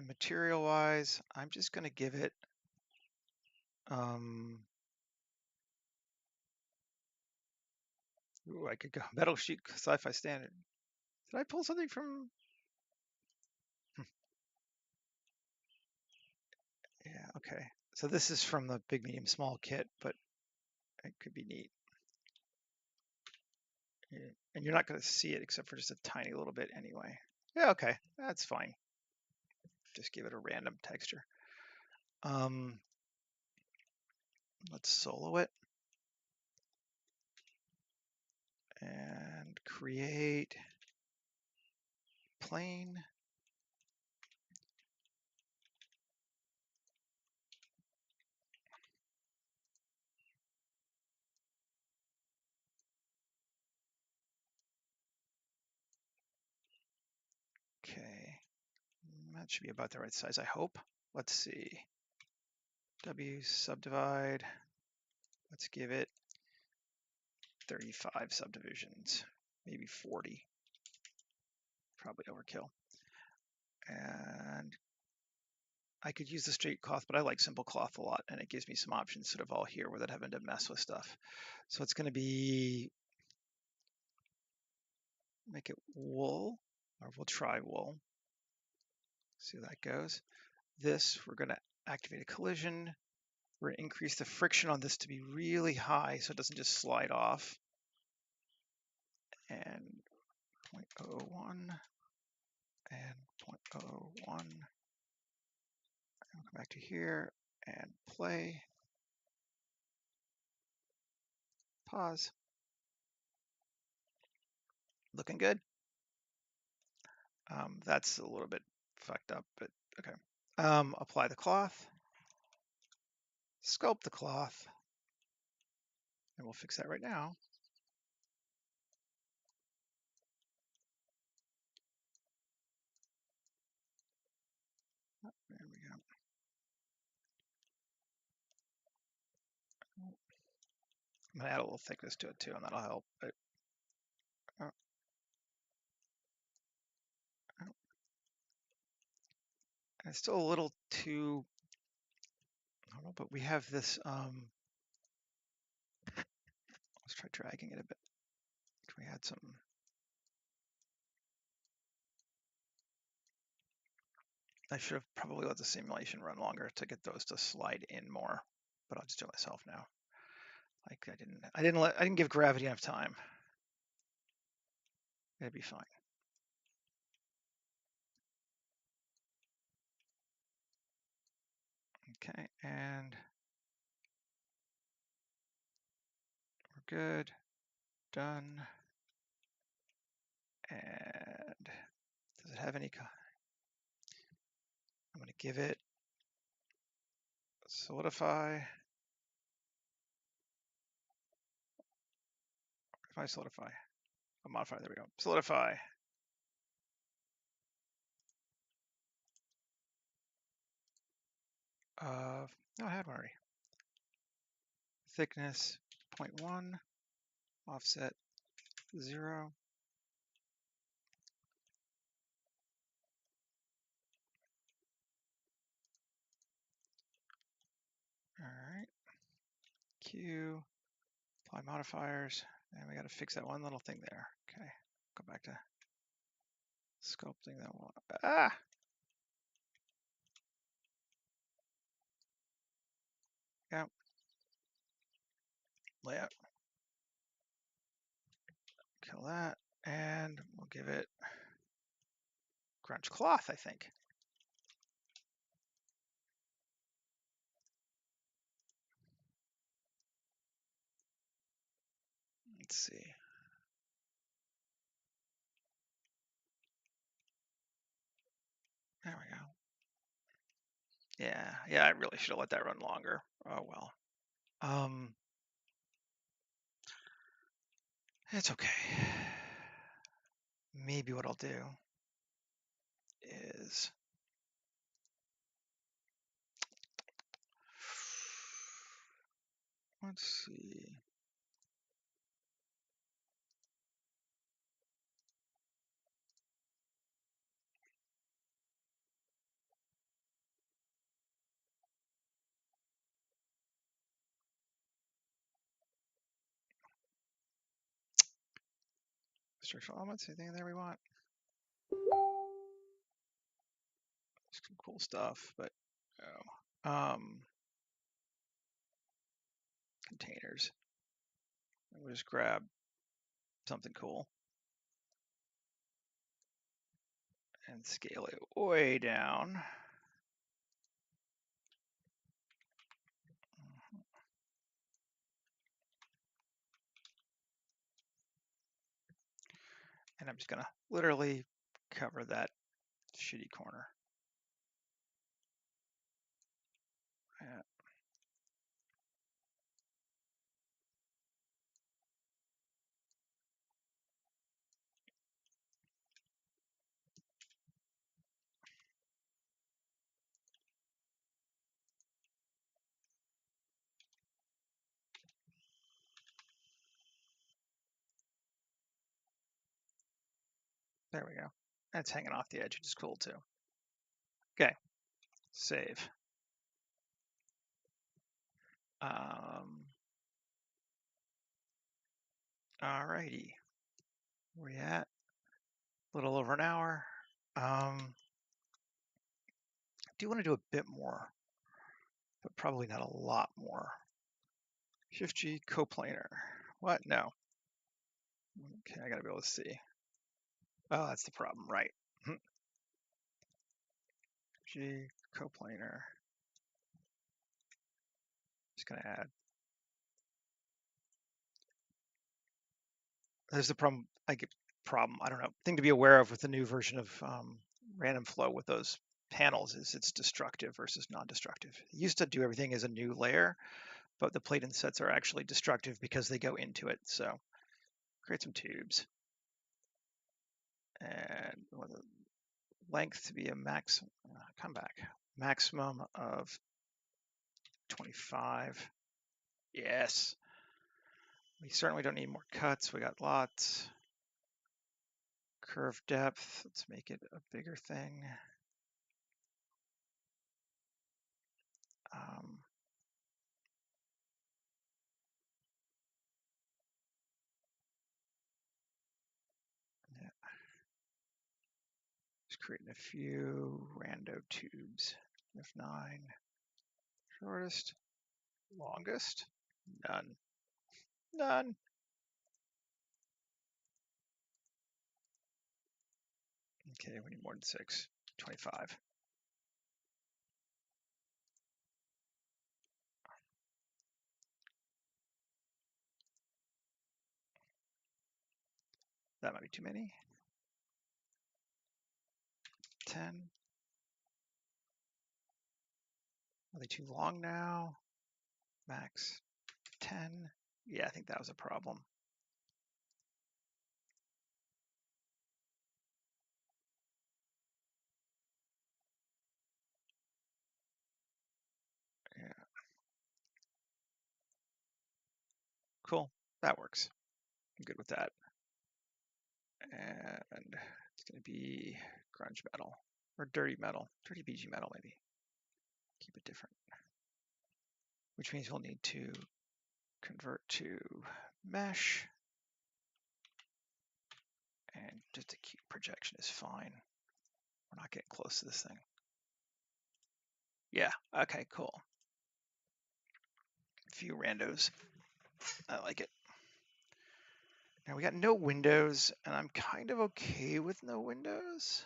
material wise, I'm just going to give it ooh, I could go metal sheet sci-fi standard. Did I pull something from? Yeah, okay. So this is from the big, medium, small kit, but it could be neat. Yeah. And you're not going to see it except for just a tiny little bit anyway. Yeah, okay, that's fine. Just give it a random texture. Let's solo it and create plane. Okay, that should be about the right size, I hope. Let's see. W subdivide. Let's give it 35 subdivisions, maybe 40. Probably overkill. And I could use the straight cloth, but I like simple cloth a lot, and it gives me some options sort of all here without having to mess with stuff. So it's going to be, make it wool, or we'll try wool. See how that goes. This, we're going to activate a collision. We're going to increase the friction on this to be really high so it doesn't just slide off. And 0.01 and 0.01. I'll come back to here and play. Pause. Looking good. That's a little bit fucked up, but okay. Apply the cloth. Sculpt the cloth. And we'll fix that right now. I'm gonna add a little thickness to it too, and that'll help. But, oh, oh. And it's still a little too, I don't know, but we have this, let's try dragging it a bit. We had some, I should have probably let the simulation run longer to get those to slide in more, but I'll just do it myself now. Like I didn't give gravity enough time. It'd be fine. Okay, and we're good. Done. And does it have any? I'm going to give it solidify. If I solidify, a modifier. There we go. Solidify. No, I had one already. Thickness 0.1, offset 0. All right. Q, apply modifiers, and we got to fix that one little thing there. Okay, go back to sculpting that one. Ah! Yeah. Layout. Kill that, and we'll give it grunge cloth, I think. Let's see. There we go. Yeah, I really should have let that run longer. Oh well. It's okay. Maybe what I'll do is let's see. Structural elements, anything in there we want? Some cool stuff, but no. Containers. We'll just grab something cool and scale it way down. And I'm just gonna literally cover that shitty corner. Yeah. There we go. That's hanging off the edge, which is cool too. Okay, save. Alrighty, where we at? A little over an hour. Do want to do a bit more, but probably not a lot more. Shift G coplanar. What? No. Okay, I gotta be able to see. Oh, that's the problem, right? G coplanar. Just gonna add. There's the problem. I don't know. Thing to be aware of with the new version of random flow with those panels is it's destructive versus non-destructive. It used to do everything as a new layer, but the plate insets are actually destructive because they go into it. So create some tubes and the length to be a max. Come back. Maximum of 25. Yes. We certainly don't need more cuts. We got lots. Curve depth, let's make it a bigger thing. Um, yeah. Just creating a few rando tubes. F9, shortest, longest, none, none. Okay, we need more than 6, 25. That might be too many. 10. Are they too long now? Max 10. Yeah, I think that was a problem. Yeah, cool. That works. I'm good with that. And it's going to be grunge metal or dirty metal, dirty BG metal maybe. Keep it different. Which means we'll need to convert to mesh. And just a cube projection is fine. We're not getting close to this thing. Yeah, okay, cool. A few randos. I like it. Now we got no windows, and I'm kind of okay with no windows.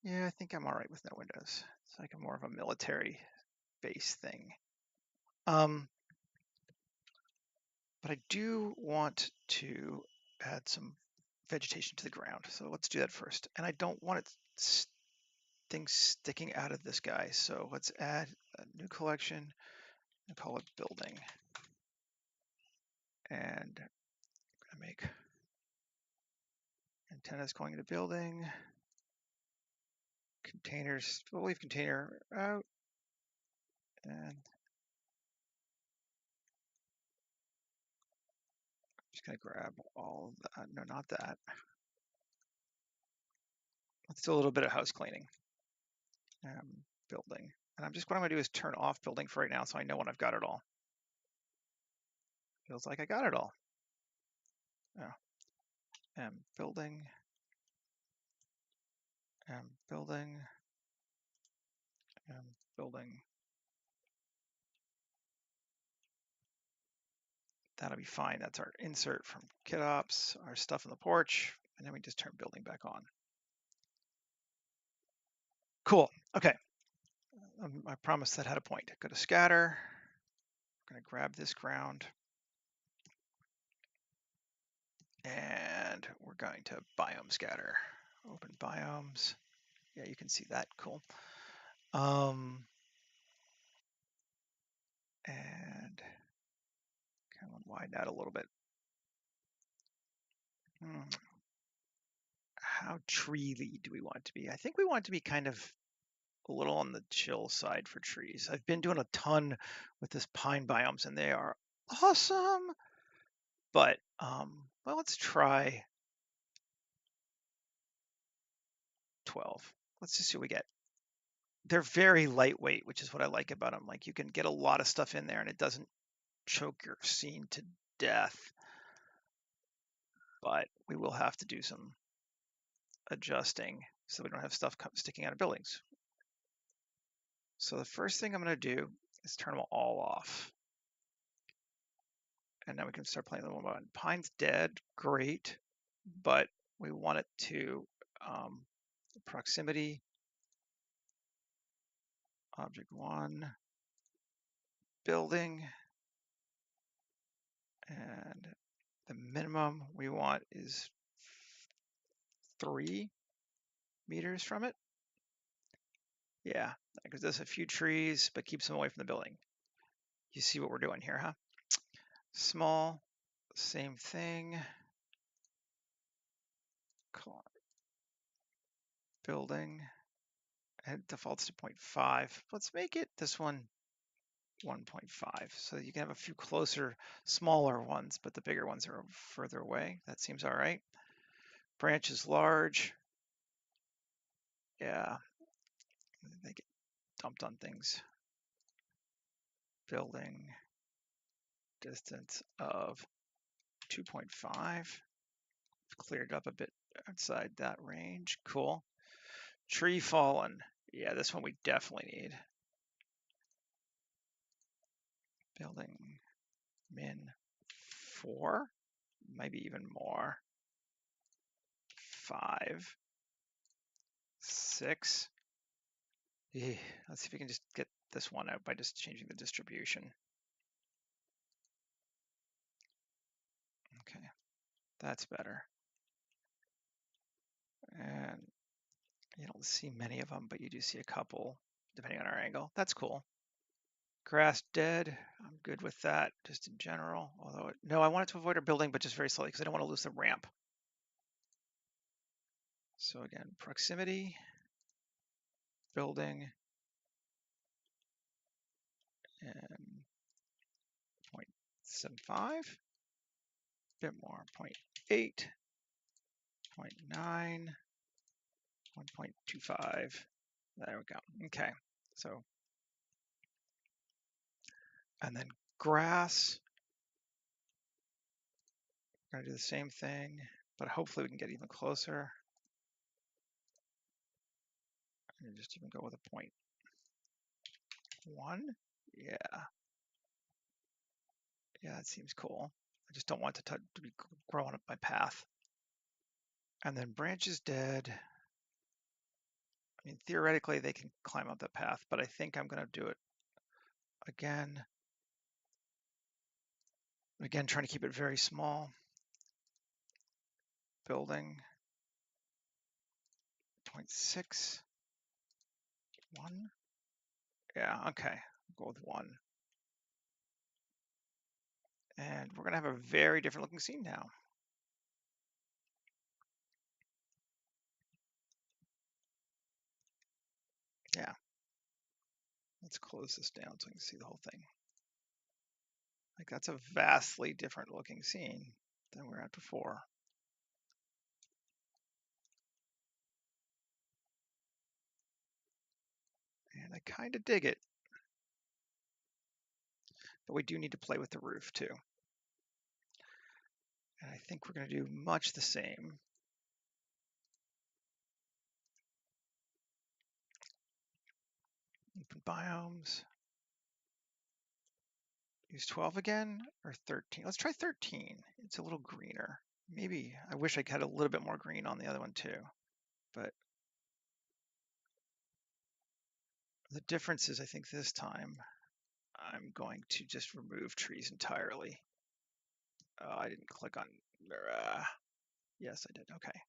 Yeah, I think I'm all right with no windows. It's like a more of a military base thing. But I do want to add some vegetation to the ground. So let's do that first. And I don't want things sticking out of this guy. So let's add a new collection and call it building. And I'm gonna make antennas going into building. Containers, we'll leave container out. And just gonna grab all of that. No, not that. Let's do a little bit of house cleaning. Building. And what I'm gonna do is turn off building for right now so I know when I've got it all. Feels like I got it all. Oh. Building. Building. Building. That'll be fine. That's our insert from KitOps, our stuff on the porch, and then we just turn building back on. Cool. Okay. I promised that had a point. Go to scatter. I'm going to grab this ground. And we're going to biome scatter. Open biomes. Yeah, you can see that. Cool. And kind of widen out a little bit. How treely do we want it to be? I think we want it to be kind of a little on the chill side for trees. I've been doing a ton with this pine biomes and they are awesome. But well, let's try 12. Let's just see what we get. They're very lightweight, which is what I like about them. Like you can get a lot of stuff in there and it doesn't choke your scene to death. But we will have to do some adjusting so we don't have stuff sticking out of buildings. So the first thing I'm going to do is turn them all off. And now we can start playing the one button. Pine's dead, great, but we want it to proximity, object 1, building, and the minimum we want is 3 meters from it. Yeah, because there's a few trees, but keeps them away from the building. You see what we're doing here, huh? Small, same thing. Building, and it defaults to 0.5. Let's make it this one 1.5. So you can have a few closer, smaller ones, but the bigger ones are further away. That seems all right. Branch is large. Yeah, they get dumped on things. Building distance of 2.5. Cleared up a bit outside that range. Cool. Tree fallen. Yeah, this one we definitely need. Building min 4, maybe even more. 5, 6. Yeah, let's see if we can just get this one out by just changing the distribution. Okay, that's better. And you don't see many of them, but you do see a couple depending on our angle. That's cool. Grass dead. I'm good with that just in general. Although, no, I wanted to avoid our building, but just very slowly because I don't want to lose the ramp. So again, proximity, building, and 0.75, a bit more, 0.8, 0.9, 1.25. There we go. Okay, so, and then grass, we're gonna do the same thing, but hopefully we can get even closer. And just even go with a 0.1. Yeah. Yeah, that seems cool. I just don't want to be growing up my path. And then branch is dead. I mean, theoretically, they can climb up the path, but I think I'm going to do it again. Again, trying to keep it very small. Building 0.6, 1. Yeah, okay, we'll go with 1. And we're going to have a very different looking scene now. Yeah. Let's close this down so I can see the whole thing. Like, that's a vastly different looking scene than we were at before. And I kind of dig it. But we do need to play with the roof too. And I think we're going to do much the same. Open biomes. Use 12 again or 13? Let's try 13. It's a little greener. Maybe I wish I had a little bit more green on the other one too. But the difference is I think this time I'm going to just remove trees entirely. Oh, I didn't click on. Yes, I did. Okay.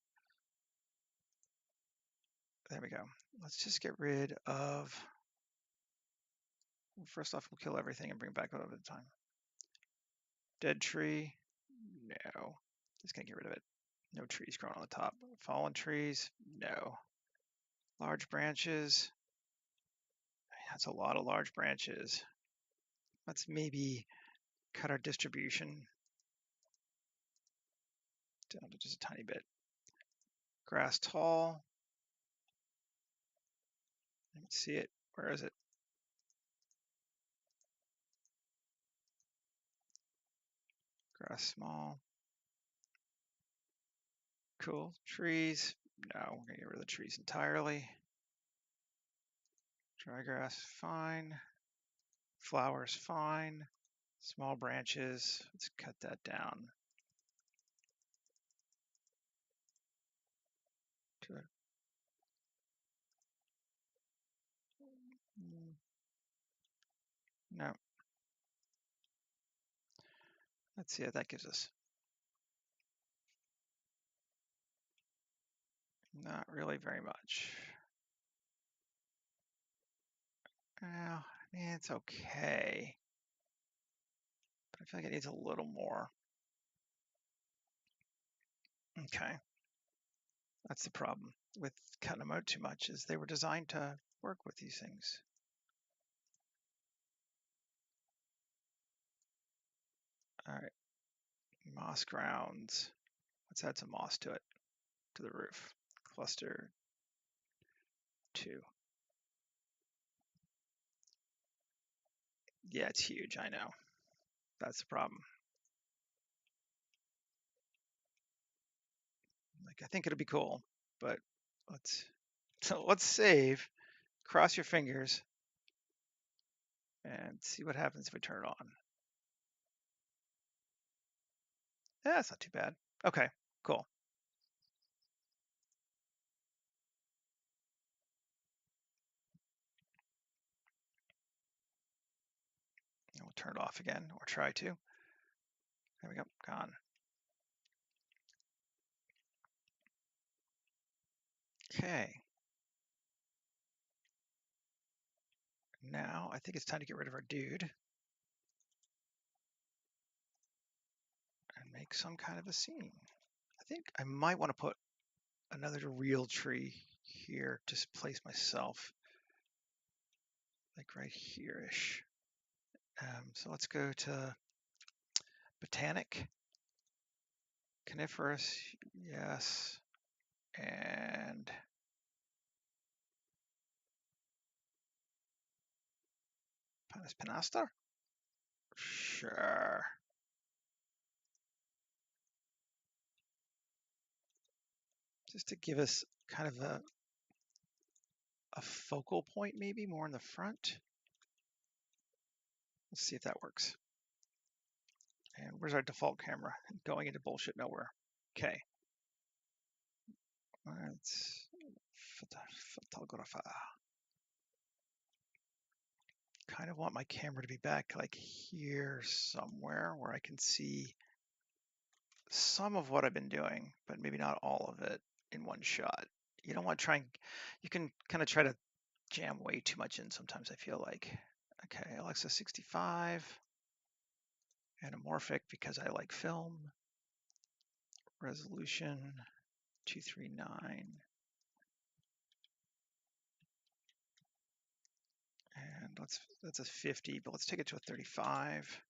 There we go. Let's just get rid of. Well, first off, we'll kill everything and bring it back over the time. Dead tree. No. Just gonna get rid of it. No trees growing on the top. Fallen trees. No. Large branches. That's a lot of large branches. Let's maybe cut our distribution down to just a tiny bit. Grass tall. Let me see it. Where is it? Grass small. Cool. Trees. No, we're gonna get rid of the trees entirely. Dry grass, fine. Flowers, fine. Small branches. Let's cut that down. To no. Let's see what that gives us. Not really very much. Well, I mean, it's okay. But I feel like it needs a little more. Okay. That's the problem with cutting them out too much is they were designed to work with these things. All right, moss grounds. Let's add some moss to it, to the roof. Cluster 2. Yeah, it's huge, I know. That's the problem. Like, I think it'll be cool, but let's save, cross your fingers, and see what happens if we turn it on. Yeah, that's not too bad. Okay, cool. And we'll turn it off again, or try to. There we go, gone. Okay. Now I think it's time to get rid of our dude and make some kind of a scene. I think I might want to put another real tree here to place myself, like right here-ish. So let's go to botanic, coniferous, yes, and Pinus pinaster, sure. Just to give us kind of a focal point, maybe more in the front. Let's see if that works. And where's our default camera? Going into bullshit nowhere. Okay. Let's photographer. Kind of want my camera to be back like here somewhere where I can see some of what I've been doing, but maybe not all of it in one shot. You don't want to try and, you can kind of try to jam way too much in sometimes, I feel like. Okay, Alexa 65, anamorphic because I like film, resolution 239, and that's a 50, but let's take it to a 35.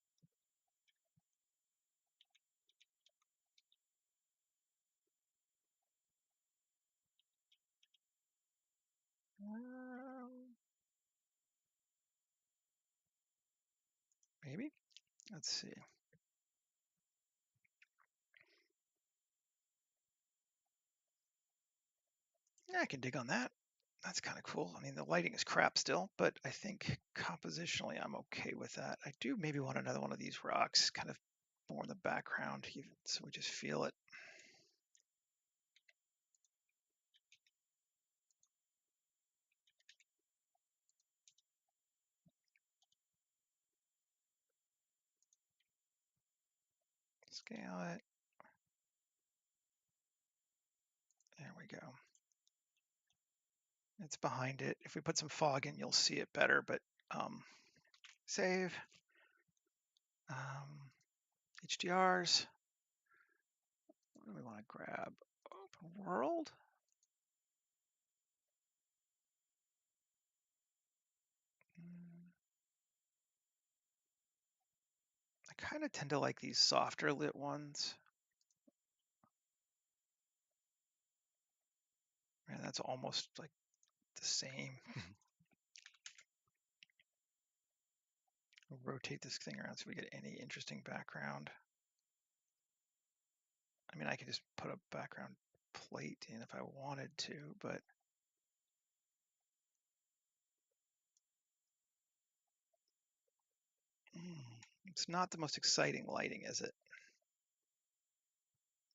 Maybe, let's see. Yeah, I can dig on that. That's kind of cool. I mean, the lighting is crap still, but I think compositionally I'm okay with that. I do maybe want another one of these rocks kind of more in the background, even, so we just feel it. Scale it. There we go. It's behind it. If we put some fog in, you'll see it better, but save. HDRs. What do we want to grab? Open world. I kind of tend to like these softer lit ones. And that's almost like the same. We'll rotate this thing around so we get any interesting background. I mean, I could just put a background plate in if I wanted to, but it's not the most exciting lighting, is it?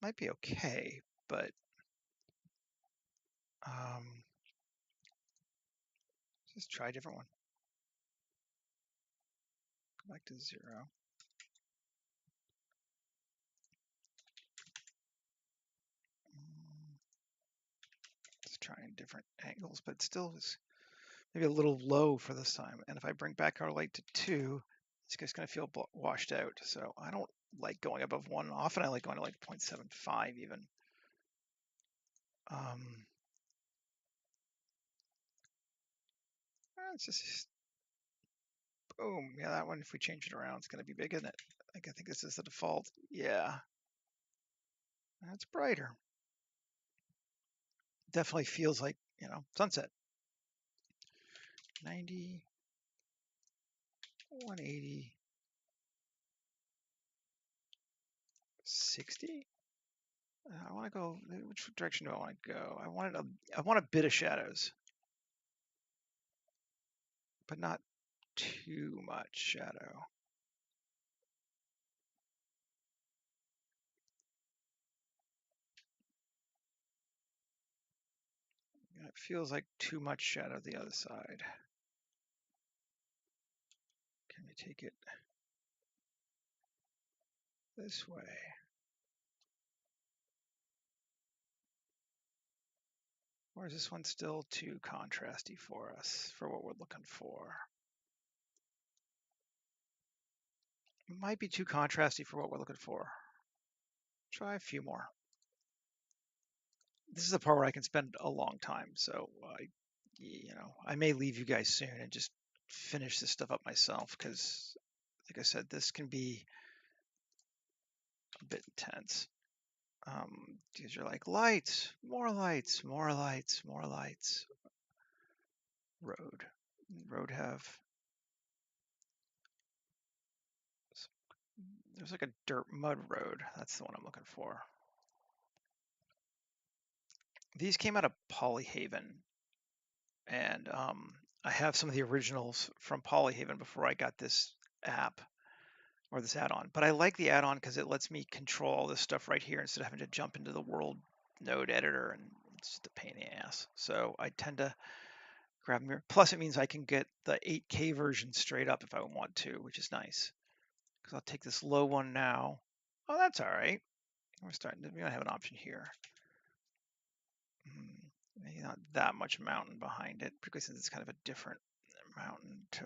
Might be okay, but just try a different one. Go back to 0. Let's try in different angles, but it still is maybe a little low for this time. And if I bring back our light to 2, it's just going to feel washed out. So I don't like going above 1. Often I like going to like 0.75 even. It's just Boom. Yeah, that one, if we change it around, it's going to be big, isn't it? I think this is the default. Yeah, that's brighter. Definitely feels like, sunset. 90, 180, 60. I want to go, which direction do I want to go? I want a bit of shadows, but not too much shadow. It feels like too much shadow the other side. Can we take it this way? Or is this one still too contrasty for us, for what we're looking for? It might be too contrasty for what we're looking for. Try a few more. This is the part where I can spend a long time, so I may leave you guys soon and just finish this stuff up myself, because, like I said, this can be a bit intense. These are like lights, more lights, more lights, more lights. Road have, there's like a dirt mud road. That's the one I'm looking for. These came out of Polyhaven, and I have some of the originals from Polyhaven before I got this app or this add-on. But I like the add-on because it lets me control all this stuff right here instead of having to jump into the world node editor, and it's just a pain in the ass. So I tend to grab them here. Plus, it means I can get the 8K version straight up if I want to, which is nice. Because I'll take this low one now. Oh, that's all right. We're starting to, we don't have an option here. Maybe not that much mountain behind it, because since it's kind of a different mountain to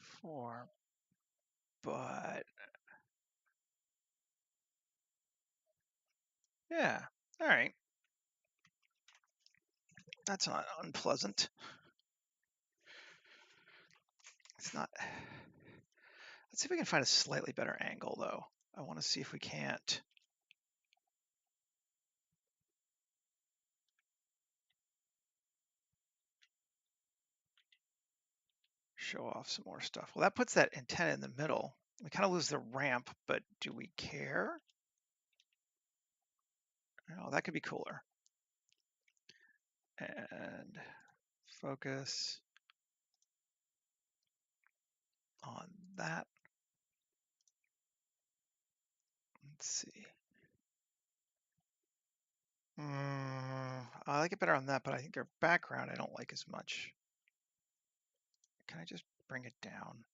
before. But yeah, all right. That's not unpleasant. It's not. Let's see if we can find a slightly better angle, though. I want to see if we can't show off some more stuff. Well, that puts that antenna in the middle. We kind of lose the ramp, but do we care? Oh, that could be cooler. And focus on that. Let's see. I like it better on that, but I think our background I don't like as much. Can I just bring it down?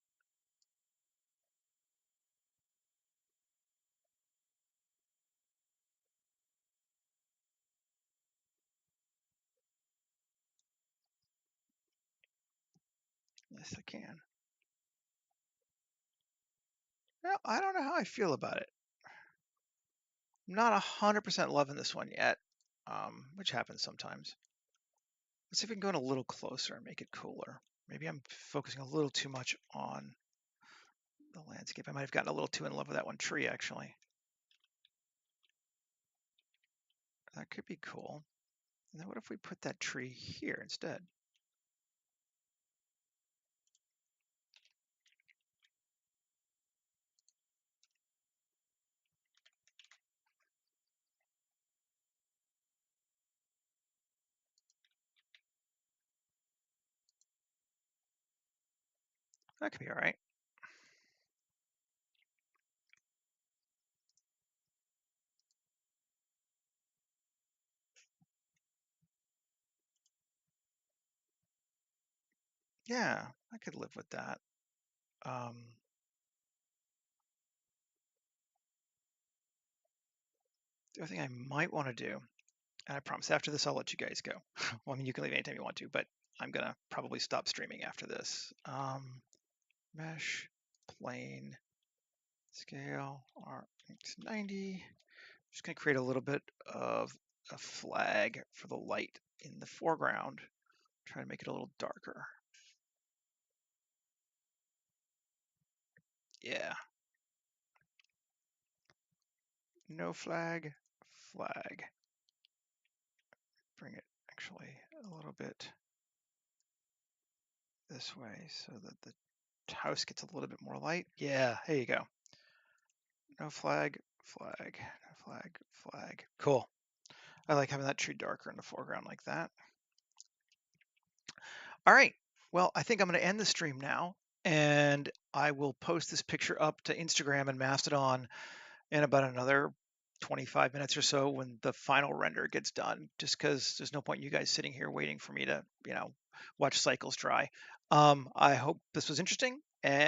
Yes, I can. Well, I don't know how I feel about it. I'm not 100% loving this one yet, which happens sometimes. Let's see if we can go in a little closer and make it cooler. Maybe I'm focusing a little too much on the landscape. I might have gotten a little too in love with that one tree, actually. That could be cool. And then what if we put that tree here instead? That could be all right. Yeah, I could live with that. The other thing I might want to do, and I promise after this I'll let you guys go. Well, I mean, you can leave anytime you want to, but I'm gonna probably stop streaming after this. Mesh, plane, scale, RX90. Just gonna create a little bit of a flag for the light in the foreground. Try to make it a little darker. Yeah. No flag, flag. Bring it actually a little bit this way so that the house gets a little bit more light. Yeah, there you go. No flag, flag, no flag, flag. Cool. I like having that tree darker in the foreground like that. All right. Well, I think I'm going to end the stream now, and I will post this picture up to Instagram and Mastodon in about another 25 minutes or so when the final render gets done, just because there's no point you guys sitting here waiting for me to, watch cycles dry. I hope this was interesting, and